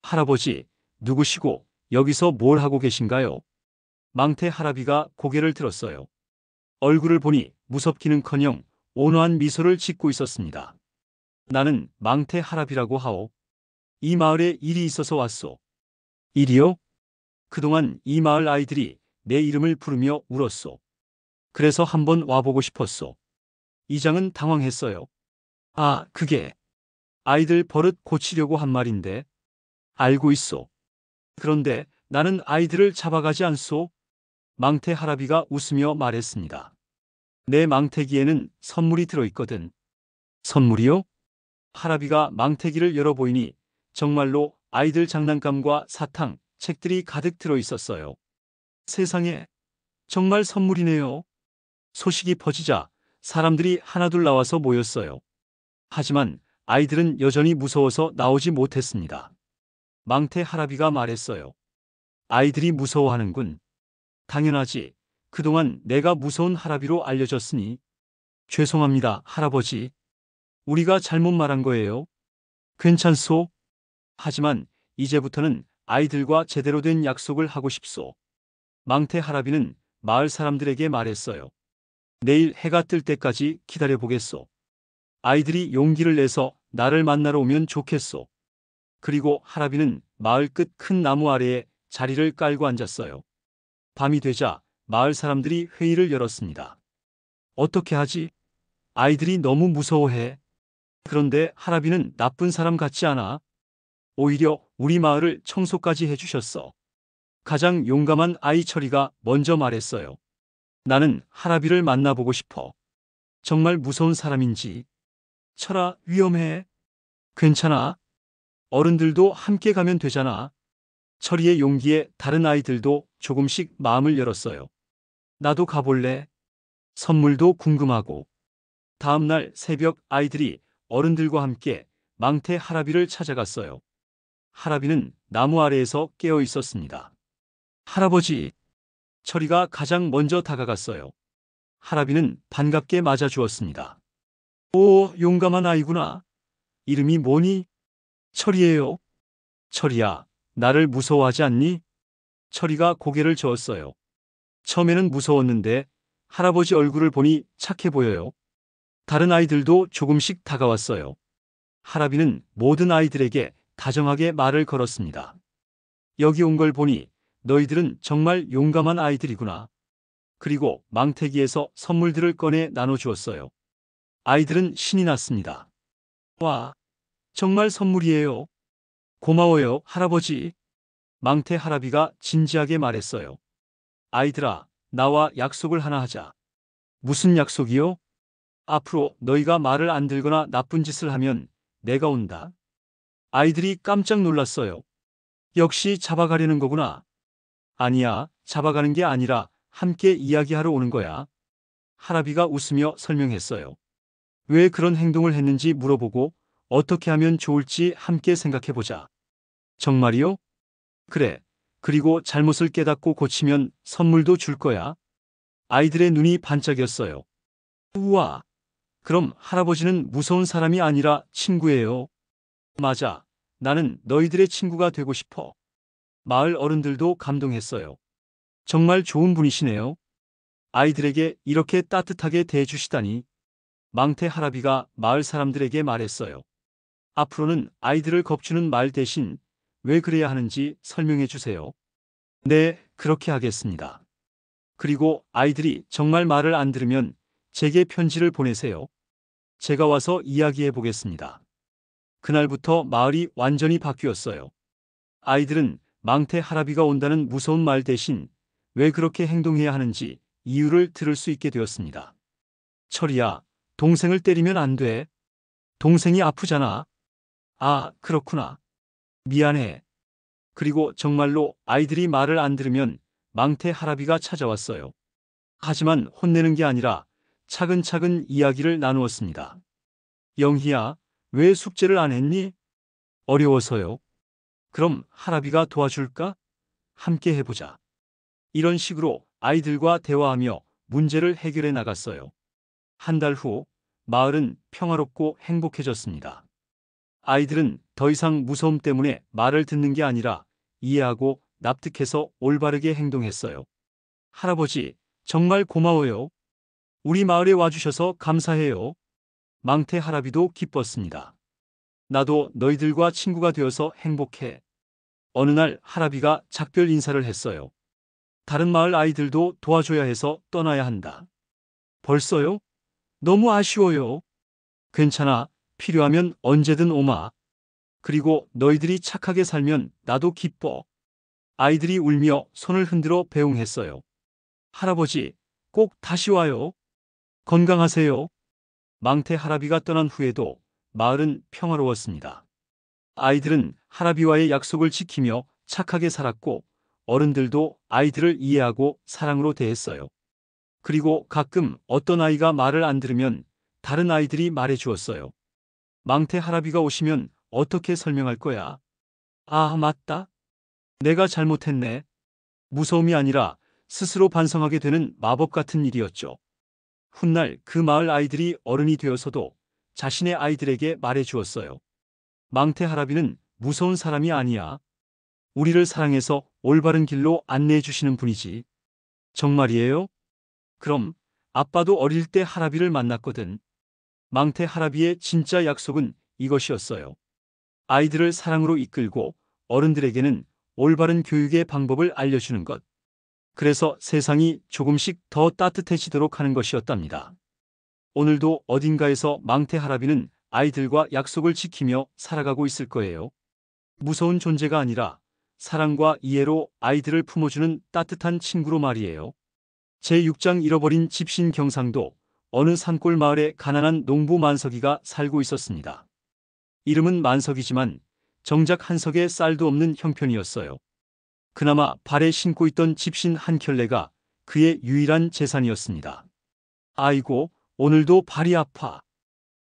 할아버지, 누구시고 여기서 뭘 하고 계신가요? 망태 할아비가 고개를 들었어요. 얼굴을 보니 무섭기는커녕 온화한 미소를 짓고 있었습니다. 나는 망태 할아비라고 하오. 이 마을에 일이 있어서 왔소. 일이요? 그동안 이 마을 아이들이 내 이름을 부르며 울었소. 그래서 한번 와보고 싶었소. 이장은 당황했어요. 아, 그게 아이들 버릇 고치려고 한 말인데. 알고 있소. 그런데 나는 아이들을 잡아가지 않소. 망태 할아비가 웃으며 말했습니다. 내 망태기에는 선물이 들어있거든. 선물이요? 할아비가 망태기를 열어보이니 정말로 아이들 장난감과 사탕, 책들이 가득 들어있었어요. 세상에, 정말 선물이네요. 소식이 퍼지자 사람들이 하나둘 나와서 모였어요. 하지만 아이들은 여전히 무서워서 나오지 못했습니다. 망태 할아비가 말했어요. 아이들이 무서워하는군. 당연하지. 그동안 내가 무서운 할아비로 알려졌으니. 죄송합니다, 할아버지. 우리가 잘못 말한 거예요. 괜찮소? 하지만 이제부터는 아이들과 제대로 된 약속을 하고 싶소. 망태 할아비는 마을 사람들에게 말했어요. 내일 해가 뜰 때까지 기다려보겠소. 아이들이 용기를 내서 나를 만나러 오면 좋겠소. 그리고 할아비는 마을 끝 큰 나무 아래에 자리를 깔고 앉았어요. 밤이 되자 마을 사람들이 회의를 열었습니다. 어떻게 하지? 아이들이 너무 무서워해. 그런데 할아비는 나쁜 사람 같지 않아. 오히려 우리 마을을 청소까지 해주셨어. 가장 용감한 아이 철이가 먼저 말했어요. 나는 할아비를 만나보고 싶어. 정말 무서운 사람인지. 철아, 위험해. 괜찮아. 어른들도 함께 가면 되잖아. 철이의 용기에 다른 아이들도 조금씩 마음을 열었어요. 나도 가볼래. 선물도 궁금하고. 다음 날 새벽 아이들이 어른들과 함께 망태 할아비를 찾아갔어요. 할아비는 나무 아래에서 깨어 있었습니다. 할아버지. 철이가 가장 먼저 다가갔어요. 할아비는 반갑게 맞아주었습니다. 오, 용감한 아이구나. 이름이 뭐니? 철이에요. 철이야, 나를 무서워하지 않니? 철이가 고개를 저었어요. 처음에는 무서웠는데 할아버지 얼굴을 보니 착해 보여요. 다른 아이들도 조금씩 다가왔어요. 할아비는 모든 아이들에게 다정하게 말을 걸었습니다. 여기 온 걸 보니 너희들은 정말 용감한 아이들이구나. 그리고 망태기에서 선물들을 꺼내 나눠주었어요. 아이들은 신이 났습니다. 와, 정말 선물이에요. 고마워요, 할아버지. 망태 할아비가 진지하게 말했어요. 아이들아, 나와 약속을 하나 하자. 무슨 약속이요? 앞으로 너희가 말을 안 들거나 나쁜 짓을 하면 내가 온다. 아이들이 깜짝 놀랐어요. 역시 잡아가려는 거구나. 아니야, 잡아가는 게 아니라 함께 이야기하러 오는 거야. 할아비가 웃으며 설명했어요. 왜 그런 행동을 했는지 물어보고 어떻게 하면 좋을지 함께 생각해보자. 정말이요? 그래. 그리고 잘못을 깨닫고 고치면 선물도 줄 거야. 아이들의 눈이 반짝였어요. 우와. 그럼 할아버지는 무서운 사람이 아니라 친구예요. 맞아. 나는 너희들의 친구가 되고 싶어. 마을 어른들도 감동했어요. 정말 좋은 분이시네요. 아이들에게 이렇게 따뜻하게 대해주시다니. 망태 할아비가 마을 사람들에게 말했어요. 앞으로는 아이들을 겁주는 말 대신 왜 그래야 하는지 설명해 주세요. 네, 그렇게 하겠습니다. 그리고 아이들이 정말 말을 안 들으면 제게 편지를 보내세요. 제가 와서 이야기해 보겠습니다. 그날부터 마을이 완전히 바뀌었어요. 아이들은 망태 할아비가 온다는 무서운 말 대신 왜 그렇게 행동해야 하는지 이유를 들을 수 있게 되었습니다. 철이야, 동생을 때리면 안 돼. 동생이 아프잖아. 아, 그렇구나. 미안해. 그리고 정말로 아이들이 말을 안 들으면 망태 할아비가 찾아왔어요. 하지만 혼내는 게 아니라 차근차근 이야기를 나누었습니다. 영희야, 왜 숙제를 안 했니? 어려워서요. 그럼 할아비가 도와줄까? 함께 해보자. 이런 식으로 아이들과 대화하며 문제를 해결해 나갔어요. 한 달 후, 마을은 평화롭고 행복해졌습니다. 아이들은 더 이상 무서움 때문에 말을 듣는 게 아니라 이해하고 납득해서 올바르게 행동했어요. 할아버지, 정말 고마워요. 우리 마을에 와주셔서 감사해요. 망태 할아비도 기뻤습니다. 나도 너희들과 친구가 되어서 행복해. 어느 날 할아비가 작별 인사를 했어요. 다른 마을 아이들도 도와줘야 해서 떠나야 한다. 벌써요? 너무 아쉬워요. 괜찮아. 필요하면 언제든 오마. 그리고 너희들이 착하게 살면 나도 기뻐. 아이들이 울며 손을 흔들어 배웅했어요. 할아버지, 꼭 다시 와요. 건강하세요. 망태 할아비가 떠난 후에도 마을은 평화로웠습니다. 아이들은 할아비와의 약속을 지키며 착하게 살았고 어른들도 아이들을 이해하고 사랑으로 대했어요. 그리고 가끔 어떤 아이가 말을 안 들으면 다른 아이들이 말해 주었어요. 망태 할아비가 오시면 어떻게 설명할 거야? 아, 맞다. 내가 잘못했네. 무서움이 아니라 스스로 반성하게 되는 마법 같은 일이었죠. 훗날 그 마을 아이들이 어른이 되어서도 자신의 아이들에게 말해 주었어요. 망태 할아비는 무서운 사람이 아니야. 우리를 사랑해서 올바른 길로 안내해 주시는 분이지. 정말이에요? 그럼 아빠도 어릴 때 할아비를 만났거든. 망태 할아비의 진짜 약속은 이것이었어요. 아이들을 사랑으로 이끌고 어른들에게는 올바른 교육의 방법을 알려주는 것. 그래서 세상이 조금씩 더 따뜻해지도록 하는 것이었답니다. 오늘도 어딘가에서 망태 할아비는 아이들과 약속을 지키며 살아가고 있을 거예요. 무서운 존재가 아니라 사랑과 이해로 아이들을 품어주는 따뜻한 친구로 말이에요. 제6장 잃어버린 집신 경상도 어느 산골 마을에 가난한 농부 만석이가 살고 있었습니다. 이름은 만석이지만 정작 한 석의 쌀도 없는 형편이었어요. 그나마 발에 신고 있던 집신 한 켤레가 그의 유일한 재산이었습니다. 아이고, 오늘도 발이 아파.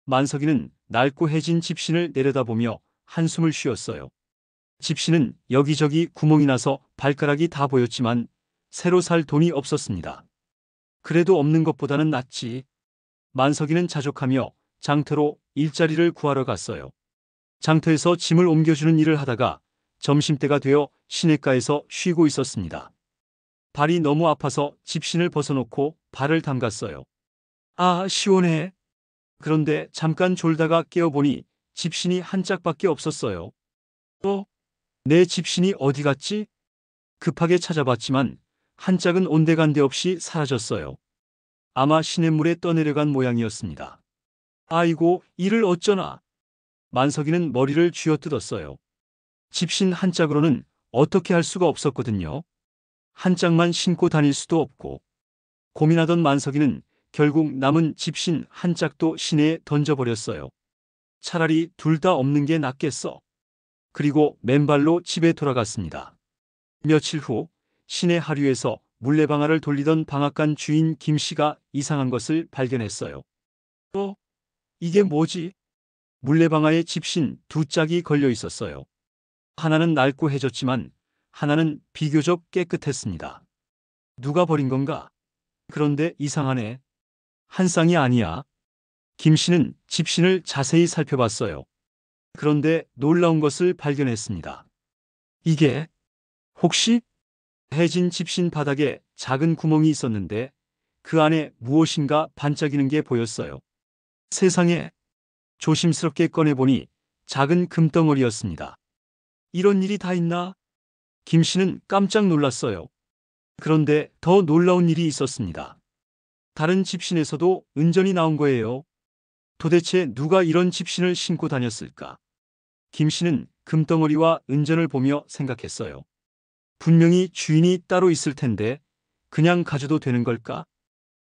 만석이는 낡고 해진 집신을 내려다보며 한숨을 쉬었어요. 집신은 여기저기 구멍이 나서 발가락이 다 보였지만 새로 살 돈이 없었습니다. 그래도 없는 것보다는 낫지. 만석이는 자족하며 장터로 일자리를 구하러 갔어요. 장터에서 짐을 옮겨주는 일을 하다가 점심때가 되어 시냇가에서 쉬고 있었습니다. 발이 너무 아파서 집신을 벗어놓고 발을 담갔어요. 아, 시원해. 그런데 잠깐 졸다가 깨어보니 집신이 한 짝밖에 없었어요. 내 집신이 어디 갔지? 급하게 찾아봤지만 한 짝은 온데간데 없이 사라졌어요. 아마 시냇물에 떠내려간 모양이었습니다. 아이고, 이를 어쩌나. 만석이는 머리를 쥐어뜯었어요. 집신 한 짝으로는 어떻게 할 수가 없었거든요. 한 짝만 신고 다닐 수도 없고. 고민하던 만석이는 결국 남은 집신 한 짝도 시내에 던져버렸어요. 차라리 둘 다 없는 게 낫겠어. 그리고 맨발로 집에 돌아갔습니다. 며칠 후 시내 하류에서 물레방아를 돌리던 방앗간 주인 김 씨가 이상한 것을 발견했어요. 이게 뭐지? 물레방아에 집신 두 짝이 걸려 있었어요. 하나는 낡고 해졌지만 하나는 비교적 깨끗했습니다. 누가 버린 건가? 그런데 이상하네. 한 쌍이 아니야. 김 씨는 집신을 자세히 살펴봤어요. 그런데 놀라운 것을 발견했습니다. 이게 혹시 해진 집신 바닥에 작은 구멍이 있었는데 그 안에 무엇인가 반짝이는 게 보였어요. 세상에. 조심스럽게 꺼내보니 작은 금덩어리였습니다. 이런 일이 다 있나? 김 씨는 깜짝 놀랐어요. 그런데 더 놀라운 일이 있었습니다. 다른 집신에서도 은전이 나온 거예요. 도대체 누가 이런 집신을 신고 다녔을까? 김 씨는 금덩어리와 은전을 보며 생각했어요. 분명히 주인이 따로 있을 텐데 그냥 가져도 되는 걸까?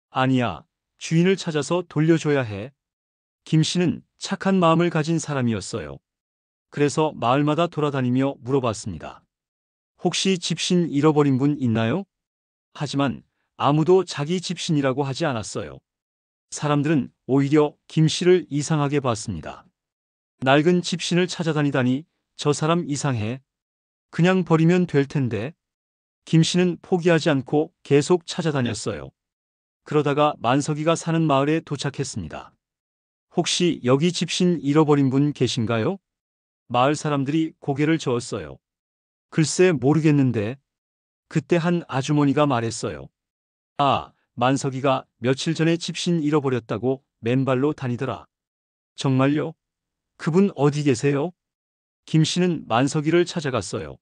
아니야. 주인을 찾아서 돌려줘야 해. 김 씨는 착한 마음을 가진 사람이었어요. 그래서 마을마다 돌아다니며 물어봤습니다. 혹시 집신 잃어버린 분 있나요? 하지만 아무도 자기 집신이라고 하지 않았어요. 사람들은 오히려 김 씨를 이상하게 봤습니다. 낡은 집신을 찾아다니다니 저 사람 이상해. 그냥 버리면 될 텐데. 김 씨는 포기하지 않고 계속 찾아다녔어요. 그러다가 만석이가 사는 마을에 도착했습니다. 혹시 여기 집신 잃어버린 분 계신가요? 마을 사람들이 고개를 저었어요. 글쎄 모르겠는데. 그때 한 아주머니가 말했어요. 아, 만석이가 며칠 전에 집신 잃어버렸다고 맨발로 다니더라. 정말요? 그분 어디 계세요? 김 씨는 만석이를 찾아갔어요.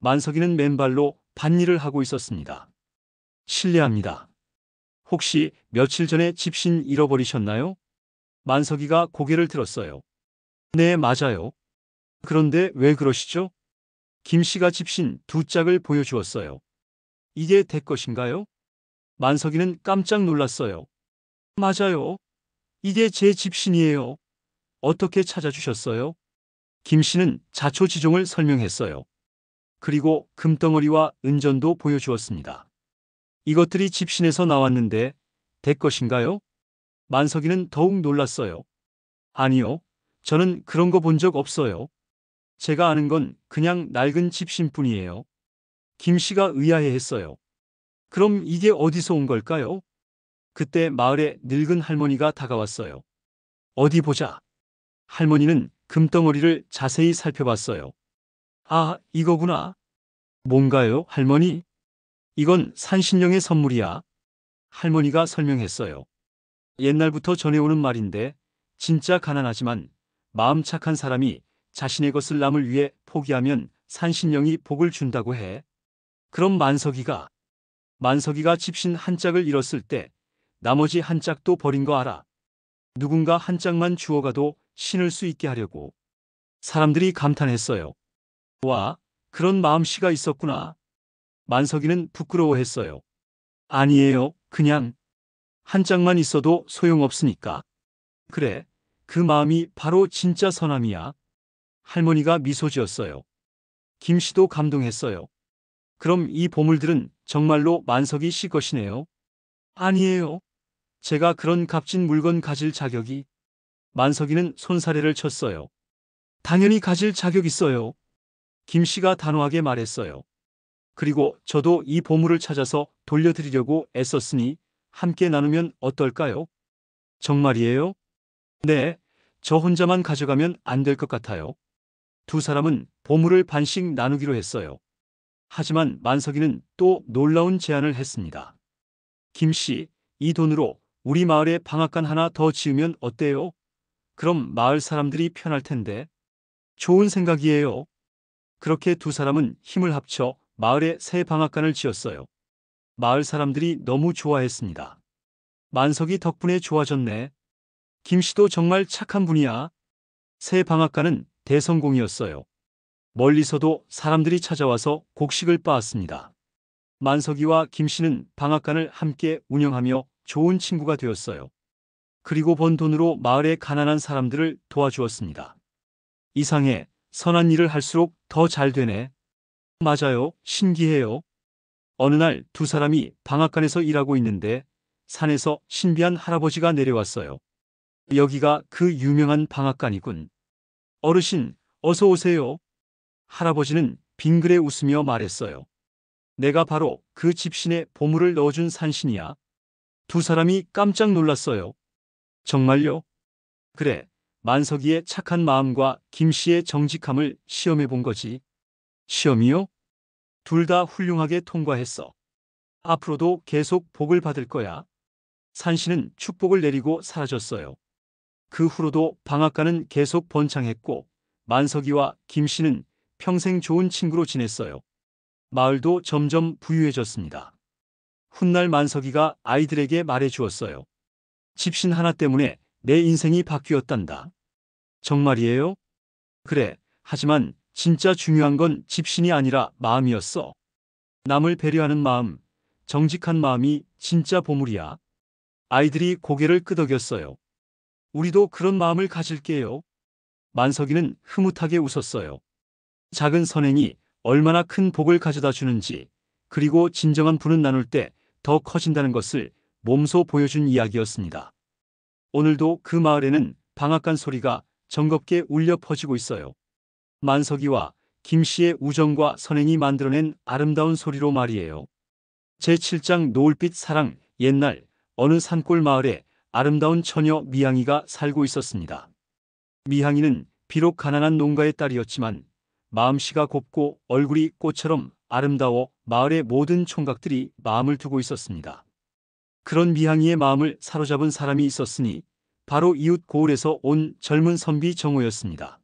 만석이는 맨발로 밭일을 하고 있었습니다. 실례합니다. 혹시 며칠 전에 집신 잃어버리셨나요? 만석이가 고개를 들었어요. 네, 맞아요. 그런데 왜 그러시죠? 김 씨가 집신 두 짝을 보여주었어요. 이게 대 것인가요? 만석이는 깜짝 놀랐어요. 맞아요. 이게 제 집신이에요. 어떻게 찾아주셨어요? 김 씨는 자초지종을 설명했어요. 그리고 금덩어리와 은전도 보여주었습니다. 이것들이 집신에서 나왔는데 대 것인가요? 만석이는 더욱 놀랐어요. 아니요. 저는 그런 거 본 적 없어요. 제가 아는 건 그냥 낡은 집신뿐이에요. 김 씨가 의아해했어요. 그럼 이게 어디서 온 걸까요? 그때 마을에 늙은 할머니가 다가왔어요. 어디 보자. 할머니는 금덩어리를 자세히 살펴봤어요. 아, 이거구나. 뭔가요, 할머니? 이건 산신령의 선물이야. 할머니가 설명했어요. 옛날부터 전해오는 말인데 진짜 가난하지만 마음 착한 사람이 자신의 것을 남을 위해 포기하면 산신령이 복을 준다고 해. 그럼 만석이가 집신 한 짝을 잃었을 때 나머지 한 짝도 버린 거 알아? 누군가 한 짝만 주워가도 신을 수 있게 하려고. 사람들이 감탄했어요. 와, 그런 마음씨가 있었구나. 만석이는 부끄러워했어요. 아니에요. 그냥 한 짝만 있어도 소용없으니까. 그래, 그 마음이 바로 진짜 선함이야. 할머니가 미소 지었어요. 김 씨도 감동했어요. 그럼 이 보물들은 정말로 만석이 씨 것이네요. 아니에요. 제가 그런 값진 물건 가질 자격이. 만석이는 손사래를 쳤어요. 당연히 가질 자격 있어요. 김 씨가 단호하게 말했어요. 그리고 저도 이 보물을 찾아서 돌려드리려고 애썼으니 함께 나누면 어떨까요? 정말이에요? 네, 저 혼자만 가져가면 안 될 것 같아요. 두 사람은 보물을 반씩 나누기로 했어요. 하지만 만석이는 또 놀라운 제안을 했습니다. 김 씨, 이 돈으로 우리 마을에 방앗간 하나 더 지으면 어때요? 그럼 마을 사람들이 편할 텐데. 좋은 생각이에요. 그렇게 두 사람은 힘을 합쳐 마을에 새 방앗간을 지었어요. 마을 사람들이 너무 좋아했습니다. 만석이 덕분에 좋아졌네. 김 씨도 정말 착한 분이야. 새 방앗간은 대성공이었어요. 멀리서도 사람들이 찾아와서 곡식을 빻았습니다. 만석이와 김 씨는 방앗간을 함께 운영하며 좋은 친구가 되었어요. 그리고 번 돈으로 마을의 가난한 사람들을 도와주었습니다. 이상해, 선한 일을 할수록 더 잘 되네. 맞아요, 신기해요. 어느 날 두 사람이 방앗간에서 일하고 있는데 산에서 신비한 할아버지가 내려왔어요. 여기가 그 유명한 방앗간이군. 어르신, 어서 오세요. 할아버지는 빙그레 웃으며 말했어요. 내가 바로 그 집신에 보물을 넣어준 산신이야. 두 사람이 깜짝 놀랐어요. 정말요? 그래, 만석이의 착한 마음과 김 씨의 정직함을 시험해 본 거지. 시험이요? 둘 다 훌륭하게 통과했어. 앞으로도 계속 복을 받을 거야. 산신은 축복을 내리고 사라졌어요. 그 후로도 방앗간은 계속 번창했고 만석이와 김 씨는 평생 좋은 친구로 지냈어요. 마을도 점점 부유해졌습니다. 훗날 만석이가 아이들에게 말해 주었어요. 집신 하나 때문에 내 인생이 바뀌었단다. 정말이에요? 그래, 하지만 진짜 중요한 건 집신이 아니라 마음이었어. 남을 배려하는 마음, 정직한 마음이 진짜 보물이야. 아이들이 고개를 끄덕였어요. 우리도 그런 마음을 가질게요. 만석이는 흐뭇하게 웃었어요. 작은 선행이 얼마나 큰 복을 가져다 주는지, 그리고 진정한 분은 나눌 때 더 커진다는 것을 몸소 보여준 이야기였습니다. 오늘도 그 마을에는 방앗간 소리가 정겹게 울려 퍼지고 있어요. 만석이와 김씨의 우정과 선행이 만들어낸 아름다운 소리로 말이에요. 제7장 노을빛 사랑. 옛날 어느 산골 마을에 아름다운 처녀 미향이가 살고 있었습니다. 미향이는 비록 가난한 농가의 딸이었지만 마음씨가 곱고 얼굴이 꽃처럼 아름다워 마을의 모든 총각들이 마음을 두고 있었습니다. 그런 미향이의 마음을 사로잡은 사람이 있었으니 바로 이웃 고을에서 온 젊은 선비 정호였습니다.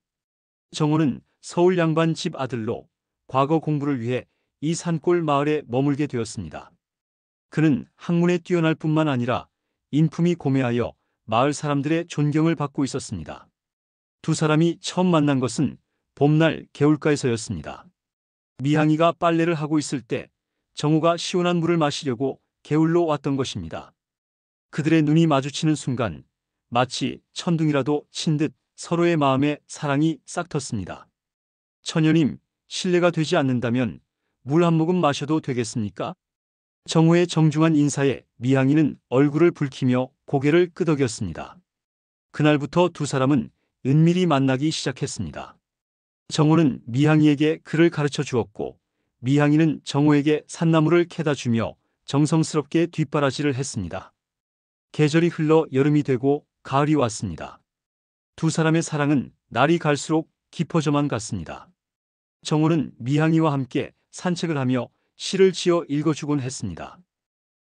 정호는 서울 양반 집 아들로 과거 공부를 위해 이 산골 마을에 머물게 되었습니다. 그는 학문에 뛰어날 뿐만 아니라 인품이 고매하여 마을 사람들의 존경을 받고 있었습니다. 두 사람이 처음 만난 것은 봄날 개울가에서였습니다. 미향이가 빨래를 하고 있을 때 정호가 시원한 물을 마시려고 개울로 왔던 것입니다. 그들의 눈이 마주치는 순간 마치 천둥이라도 친 듯 서로의 마음에 사랑이 싹 텄습니다. 처녀님, 실례가 되지 않는다면 물 한 모금 마셔도 되겠습니까? 정호의 정중한 인사에 미향이는 얼굴을 붉히며 고개를 끄덕였습니다. 그날부터 두 사람은 은밀히 만나기 시작했습니다. 정호는 미향이에게 글을 가르쳐 주었고 미향이는 정호에게 산나물을 캐다 주며 정성스럽게 뒷바라지를 했습니다. 계절이 흘러 여름이 되고 가을이 왔습니다. 두 사람의 사랑은 날이 갈수록 깊어져만 갔습니다. 정호는 미향이와 함께 산책을 하며 시를 지어 읽어주곤 했습니다.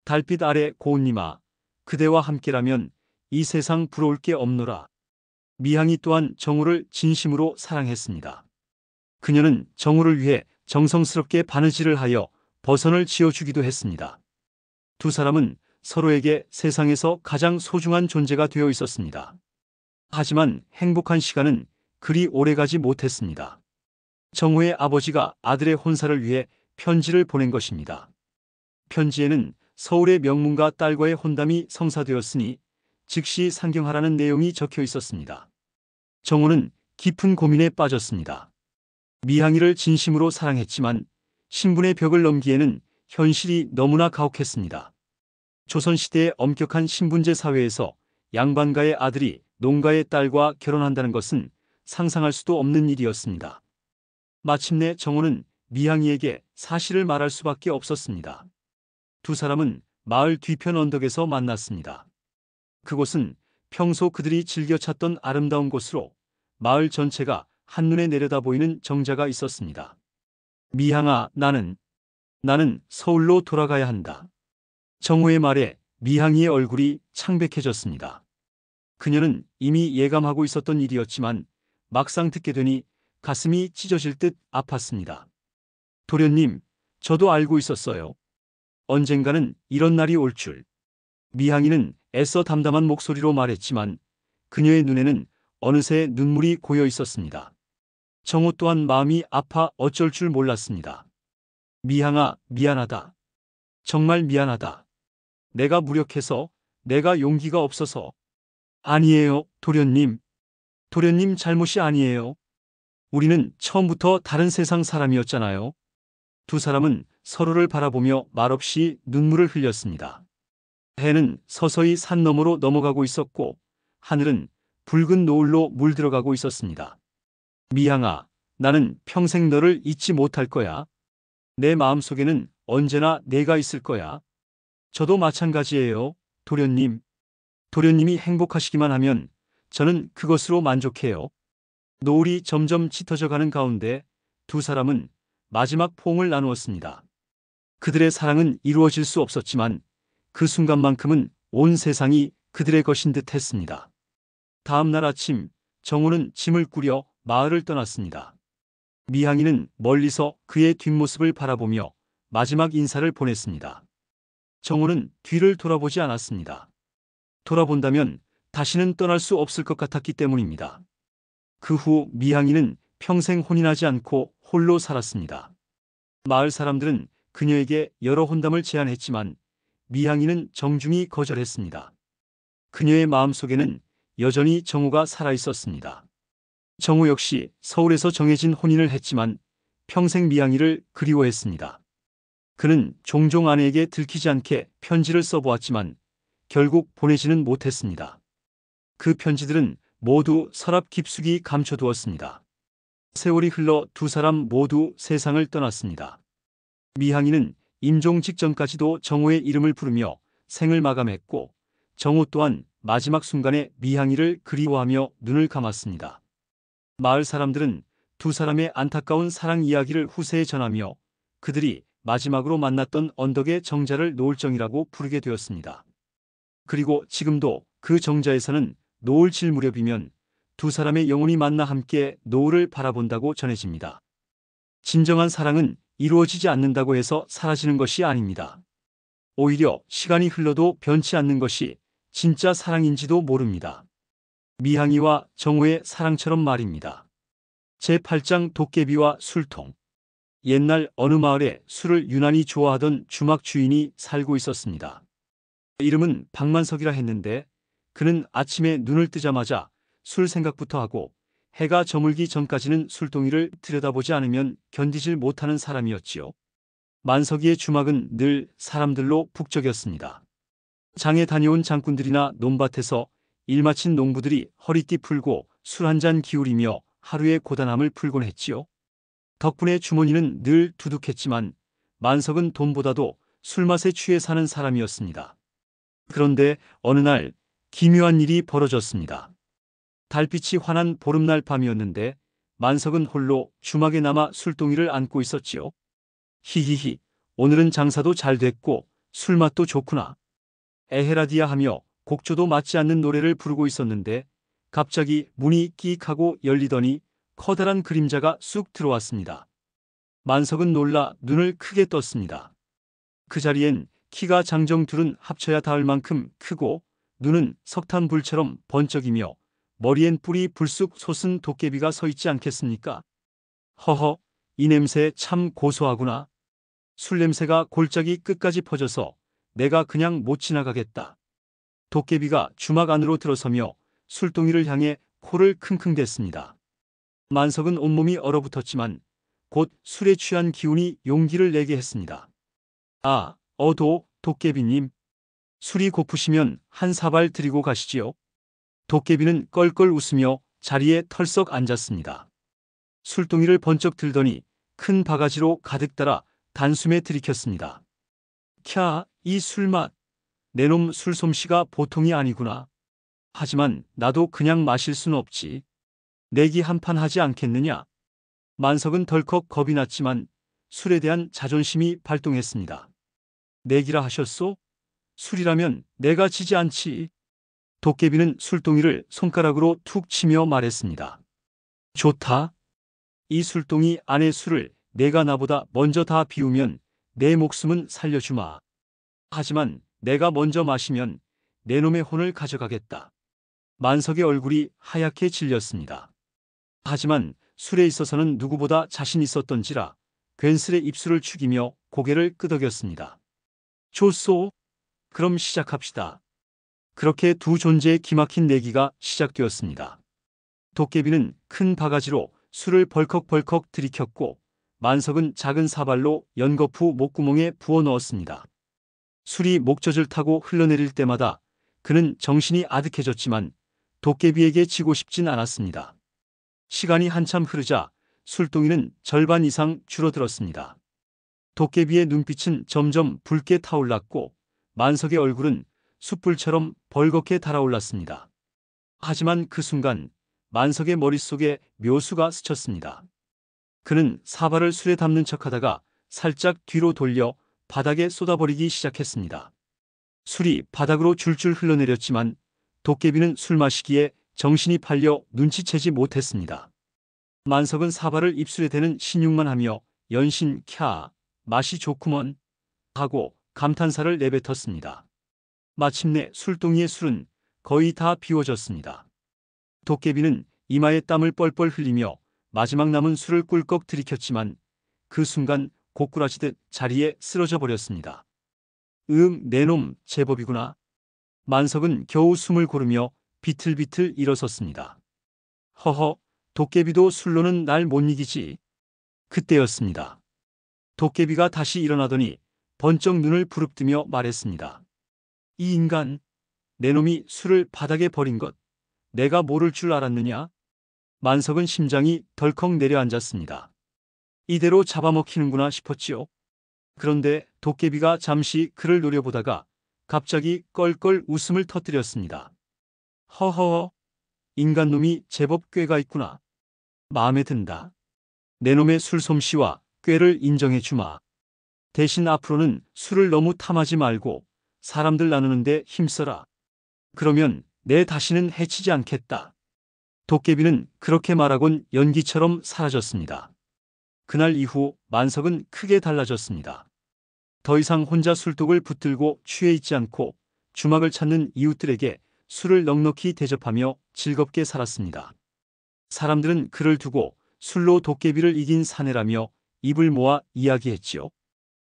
달빛 아래 고운님아, 그대와 함께라면 이 세상 부러울 게 없노라. 미향이 또한 정호를 진심으로 사랑했습니다. 그녀는 정호를 위해 정성스럽게 바느질을 하여 버선을 지어주기도 했습니다. 두 사람은 서로에게 세상에서 가장 소중한 존재가 되어 있었습니다. 하지만 행복한 시간은 그리 오래가지 못했습니다. 정호의 아버지가 아들의 혼사를 위해 편지를 보낸 것입니다. 편지에는 서울의 명문가 딸과의 혼담이 성사되었으니 즉시 상경하라는 내용이 적혀 있었습니다. 정호는 깊은 고민에 빠졌습니다. 미향이를 진심으로 사랑했지만 신분의 벽을 넘기에는 현실이 너무나 가혹했습니다. 조선시대의 엄격한 신분제 사회에서 양반가의 아들이 농가의 딸과 결혼한다는 것은 상상할 수도 없는 일이었습니다. 마침내 정호는 미향이에게 사실을 말할 수밖에 없었습니다. 두 사람은 마을 뒤편 언덕에서 만났습니다. 그곳은 평소 그들이 즐겨 찾던 아름다운 곳으로 마을 전체가 한눈에 내려다 보이는 정자가 있었습니다. 미향아, 나는 서울로 돌아가야 한다. 정호의 말에 미향이의 얼굴이 창백해졌습니다. 그녀는 이미 예감하고 있었던 일이었지만 막상 듣게 되니 가슴이 찢어질 듯 아팠습니다. 도련님, 저도 알고 있었어요. 언젠가는 이런 날이 올 줄. 미향이는 애써 담담한 목소리로 말했지만 그녀의 눈에는 어느새 눈물이 고여 있었습니다. 정호 또한 마음이 아파 어쩔 줄 몰랐습니다. 미향아, 미안하다. 정말 미안하다. 내가 무력해서, 내가 용기가 없어서. 아니에요, 도련님. 도련님 잘못이 아니에요. 우리는 처음부터 다른 세상 사람이었잖아요. 두 사람은 서로를 바라보며 말없이 눈물을 흘렸습니다. 해는 서서히 산 너머로 넘어가고 있었고 하늘은 붉은 노을로 물들어가고 있었습니다. 미향아, 나는 평생 너를 잊지 못할 거야. 내 마음속에는 언제나 내가 있을 거야. 저도 마찬가지예요, 도련님. 도련님이 행복하시기만 하면 저는 그것으로 만족해요. 노을이 점점 짙어져 가는 가운데 두 사람은 마지막 포옹을 나누었습니다. 그들의 사랑은 이루어질 수 없었지만 그 순간만큼은 온 세상이 그들의 것인 듯 했습니다. 다음 날 아침 정호는 짐을 꾸려 마을을 떠났습니다. 미향이는 멀리서 그의 뒷모습을 바라보며 마지막 인사를 보냈습니다. 정호는 뒤를 돌아보지 않았습니다. 돌아본다면 다시는 떠날 수 없을 것 같았기 때문입니다. 그 후 미향이는 평생 혼인하지 않고 홀로 살았습니다. 마을 사람들은 그녀에게 여러 혼담을 제안했지만 미향이는 정중히 거절했습니다. 그녀의 마음속에는 여전히 정우가 살아있었습니다. 정우 역시 서울에서 정해진 혼인을 했지만 평생 미향이를 그리워했습니다. 그는 종종 아내에게 들키지 않게 편지를 써보았지만 결국 보내지는 못했습니다. 그 편지들은 모두 서랍 깊숙이 감춰두었습니다. 세월이 흘러 두 사람 모두 세상을 떠났습니다. 미향이는 임종 직전까지도 정우의 이름을 부르며 생을 마감했고 정우 또한 마지막 순간에 미향이를 그리워하며 눈을 감았습니다. 마을 사람들은 두 사람의 안타까운 사랑 이야기를 후세에 전하며 그들이 마지막으로 만났던 언덕의 정자를 노을정이라고 부르게 되었습니다. 그리고 지금도 그 정자에서는 노을 질 무렵이면 두 사람의 영혼이 만나 함께 노을을 바라본다고 전해집니다. 진정한 사랑은 이루어지지 않는다고 해서 사라지는 것이 아닙니다. 오히려 시간이 흘러도 변치 않는 것이 진짜 사랑인지도 모릅니다. 미향이와 정우의 사랑처럼 말입니다. 제8장 도깨비와 술통. 옛날 어느 마을에 술을 유난히 좋아하던 주막 주인이 살고 있었습니다. 이름은 박만석이라 했는데 그는 아침에 눈을 뜨자마자 술 생각부터 하고 해가 저물기 전까지는 술동이를 들여다보지 않으면 견디질 못하는 사람이었지요. 만석이의 주막은 늘 사람들로 북적였습니다. 장에 다녀온 장꾼들이나 논밭에서 일 마친 농부들이 허리띠 풀고 술 한 잔 기울이며 하루의 고단함을 풀곤 했지요. 덕분에 주머니는 늘 두둑했지만 만석은 돈보다도 술맛에 취해 사는 사람이었습니다. 그런데 어느 날 기묘한 일이 벌어졌습니다. 달빛이 환한 보름날 밤이었는데 만석은 홀로 주막에 남아 술동이를 안고 있었지요. 히히히, 오늘은 장사도 잘 됐고 술맛도 좋구나. 에헤라디야 하며 곡조도 맞지 않는 노래를 부르고 있었는데 갑자기 문이 끼익하고 열리더니 커다란 그림자가 쑥 들어왔습니다. 만석은 놀라 눈을 크게 떴습니다. 그 자리엔 키가 장정 둘은 합쳐야 닿을 만큼 크고 눈은 석탄불처럼 번쩍이며 머리엔 뿔이 불쑥 솟은 도깨비가 서 있지 않겠습니까? 허허, 이 냄새 참 고소하구나. 술 냄새가 골짜기 끝까지 퍼져서 내가 그냥 못 지나가겠다. 도깨비가 주막 안으로 들어서며 술동이를 향해 코를 킁킁 댔습니다. 만석은 온몸이 얼어붙었지만 곧 술에 취한 기운이 용기를 내게 했습니다. 아, 도깨비님. 술이 고프시면 한 사발 드리고 가시지요. 도깨비는 껄껄 웃으며 자리에 털썩 앉았습니다. 술동이를 번쩍 들더니 큰 바가지로 가득 따라 단숨에 들이켰습니다. 캬, 이 술맛. 내놈 술솜씨가 보통이 아니구나. 하지만 나도 그냥 마실 순 없지. 내기 한판 하지 않겠느냐? 만석은 덜컥 겁이 났지만 술에 대한 자존심이 발동했습니다. 내기라 하셨소? 술이라면 내가 지지 않지. 도깨비는 술동이를 손가락으로 툭 치며 말했습니다. 좋다. 이 술동이 안의 술을 내가 나보다 먼저 다 비우면 내 목숨은 살려주마. 하지만 내가 먼저 마시면 내 놈의 혼을 가져가겠다. 만석의 얼굴이 하얗게 질렸습니다. 하지만 술에 있어서는 누구보다 자신 있었던지라 괜스레 입술을 축이며 고개를 끄덕였습니다. 좋소. 그럼 시작합시다. 그렇게 두 존재의 기막힌 내기가 시작되었습니다. 도깨비는 큰 바가지로 술을 벌컥벌컥 들이켰고 만석은 작은 사발로 연거푸 목구멍에 부어 넣었습니다. 술이 목젖을 타고 흘러내릴 때마다 그는 정신이 아득해졌지만 도깨비에게 지고 싶진 않았습니다. 시간이 한참 흐르자 술동이는 절반 이상 줄어들었습니다. 도깨비의 눈빛은 점점 붉게 타올랐고 만석의 얼굴은 숯불처럼 벌겋게 달아올랐습니다. 하지만 그 순간 만석의 머릿속에 묘수가 스쳤습니다. 그는 사발을 술에 담는 척하다가 살짝 뒤로 돌려 바닥에 쏟아버리기 시작했습니다. 술이 바닥으로 줄줄 흘러내렸지만 도깨비는 술 마시기에 정신이 팔려 눈치채지 못했습니다. 만석은 사발을 입술에 대는 신용만 하며 연신 캬, 맛이 좋구먼 하고 감탄사를 내뱉었습니다. 마침내 술동이의 술은 거의 다 비워졌습니다. 도깨비는 이마에 땀을 뻘뻘 흘리며 마지막 남은 술을 꿀꺽 들이켰지만 그 순간 고꾸라지듯 자리에 쓰러져 버렸습니다. 내놈 제법이구나. 만석은 겨우 숨을 고르며 비틀비틀 일어섰습니다. 허허, 도깨비도 술로는 날 못 이기지. 그때였습니다. 도깨비가 다시 일어나더니 번쩍 눈을 부릅뜨며 말했습니다. 이 인간, 내 놈이 술을 바닥에 버린 것, 내가 모를 줄 알았느냐? 만석은 심장이 덜컥 내려앉았습니다. 이대로 잡아먹히는구나 싶었지요. 그런데 도깨비가 잠시 그를 노려보다가 갑자기 껄껄 웃음을 터뜨렸습니다. 허허허, 인간놈이 제법 꾀가 있구나. 마음에 든다. 내 놈의 술솜씨와 꾀를 인정해 주마. 대신 앞으로는 술을 너무 탐하지 말고 사람들 나누는데 힘써라. 그러면 내 다시는 해치지 않겠다. 도깨비는 그렇게 말하곤 연기처럼 사라졌습니다. 그날 이후 만석은 크게 달라졌습니다. 더 이상 혼자 술독을 붙들고 취해 있지 않고 주막을 찾는 이웃들에게 술을 넉넉히 대접하며 즐겁게 살았습니다. 사람들은 그를 두고 술로 도깨비를 이긴 사내라며 입을 모아 이야기했지요.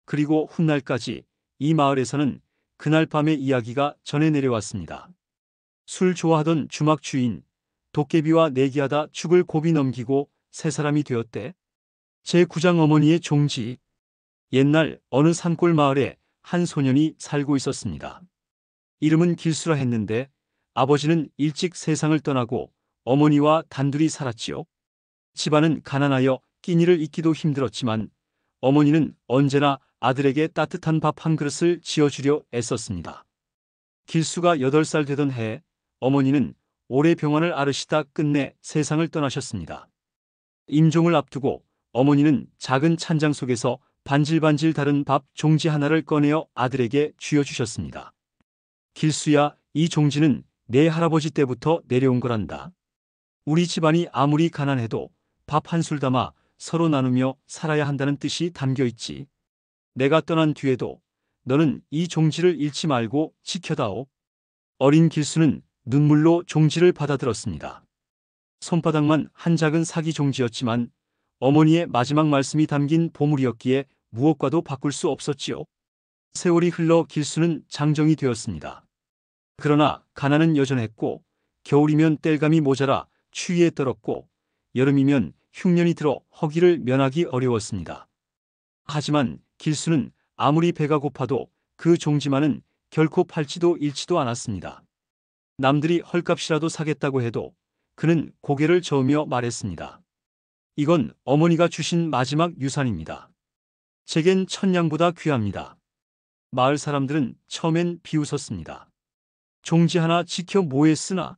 그리고 훗날까지 이 마을에서는 그날 밤의 이야기가 전해 내려왔습니다. 술 좋아하던 주막 주인, 도깨비와 내기하다 죽을 고비 넘기고 세 사람이 되었대. 제9장 어머니의 종지. 옛날 어느 산골 마을에 한 소년이 살고 있었습니다. 이름은 길수라 했는데 아버지는 일찍 세상을 떠나고 어머니와 단둘이 살았지요. 집안은 가난하여 끼니를 잇기도 힘들었지만 어머니는 언제나 아들에게 따뜻한 밥 한 그릇을 지어주려 애썼습니다. 길수가 8살 되던 해에 어머니는 오래 병환을 앓으시다 끝내 세상을 떠나셨습니다. 임종을 앞두고 어머니는 작은 찬장 속에서 반질반질 다른 밥 종지 하나를 꺼내어 아들에게 쥐어주셨습니다. 길수야, 이 종지는 내 할아버지 때부터 내려온 거란다. 우리 집안이 아무리 가난해도 밥 한 술 담아 서로 나누며 살아야 한다는 뜻이 담겨 있지. 내가 떠난 뒤에도 너는 이 종지를 잃지 말고 지켜다오. 어린 길수는 눈물로 종지를 받아들었습니다. 손바닥만 한 작은 사기 종지였지만 어머니의 마지막 말씀이 담긴 보물이었기에 무엇과도 바꿀 수 없었지요. 세월이 흘러 길수는 장정이 되었습니다. 그러나 가난은 여전했고 겨울이면 땔감이 모자라 추위에 떨었고 여름이면 흉년이 들어 허기를 면하기 어려웠습니다. 하지만 길수는 아무리 배가 고파도 그 종지만은 결코 팔지도 잃지도 않았습니다. 남들이 헐값이라도 사겠다고 해도 그는 고개를 저으며 말했습니다. 이건 어머니가 주신 마지막 유산입니다. 제겐 천냥보다 귀합니다. 마을 사람들은 처음엔 비웃었습니다. 종지 하나 지켜 뭐에 쓰나?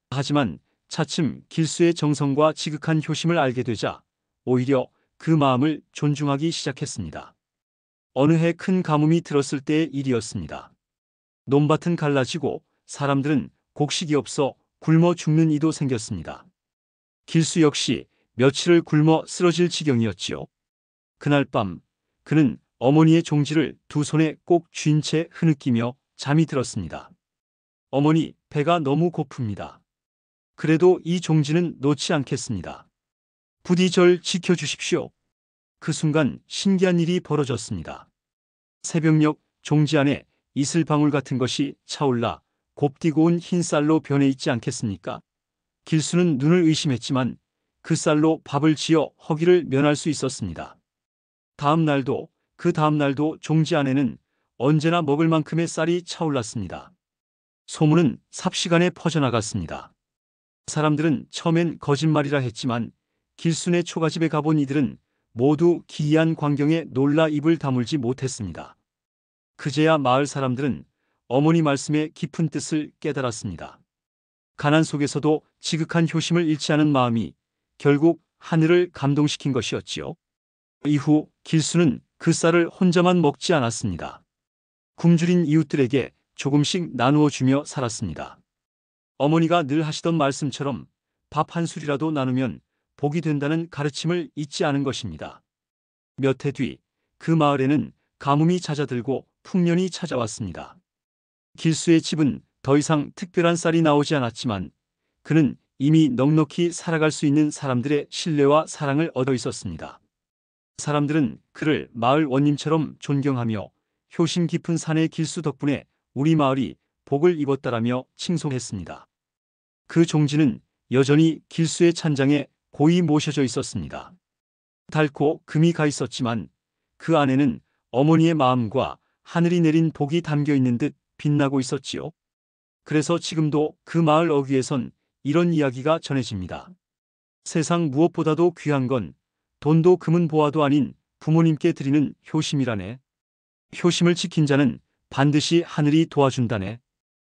하지만 차츰 길수의 정성과 지극한 효심을 알게 되자 오히려 그 마음을 존중하기 시작했습니다. 어느 해 큰 가뭄이 들었을 때의 일이었습니다. 논밭은 갈라지고 사람들은 곡식이 없어 굶어 죽는 이도 생겼습니다. 길수 역시 며칠을 굶어 쓰러질 지경이었지요. 그날 밤 그는 어머니의 종지를 두 손에 꼭 쥔 채 흐느끼며 잠이 들었습니다. 어머니, 배가 너무 고픕니다. 그래도 이 종지는 놓지 않겠습니다. 부디 절 지켜주십시오. 그 순간 신기한 일이 벌어졌습니다. 새벽녘 종지 안에 이슬방울 같은 것이 차올라 곱디고 온 흰 쌀로 변해 있지 않겠습니까? 길수는 눈을 의심했지만 그 쌀로 밥을 지어 허기를 면할 수 있었습니다. 그 다음 날도 종지 안에는 언제나 먹을 만큼의 쌀이 차올랐습니다. 소문은 삽시간에 퍼져나갔습니다. 사람들은 처음엔 거짓말이라 했지만 길순의 초가집에 가본 이들은 모두 기이한 광경에 놀라 입을 다물지 못했습니다. 그제야 마을 사람들은 어머니 말씀의 깊은 뜻을 깨달았습니다. 가난 속에서도 지극한 효심을 잃지 않은 마음이 결국 하늘을 감동시킨 것이었지요. 이후 길수는 그 쌀을 혼자만 먹지 않았습니다. 굶주린 이웃들에게 조금씩 나누어 주며 살았습니다. 어머니가 늘 하시던 말씀처럼 밥 한 술이라도 나누면 복이 된다는 가르침을 잊지 않은 것입니다. 몇 해 뒤 그 마을에는 가뭄이 잦아들고 풍년이 찾아왔습니다. 길수의 집은 더 이상 특별한 쌀이 나오지 않았지만 그는 이미 넉넉히 살아갈 수 있는 사람들의 신뢰와 사랑을 얻어 있었습니다. 사람들은 그를 마을 원님처럼 존경하며 효심 깊은 사내 길수 덕분에 우리 마을이 복을 입었다라며 칭송했습니다. 그 종지는 여전히 길수의 찬장에 고이 모셔져 있었습니다. 닳고 금이 가 있었지만 그 안에는 어머니의 마음과 하늘이 내린 복이 담겨 있는 듯 빛나고 있었지요. 그래서 지금도 그 마을 어귀에선 이런 이야기가 전해집니다. 세상 무엇보다도 귀한 건 돈도 금은 보화도 아닌 부모님께 드리는 효심이라네. 효심을 지킨 자는 반드시 하늘이 도와준다네.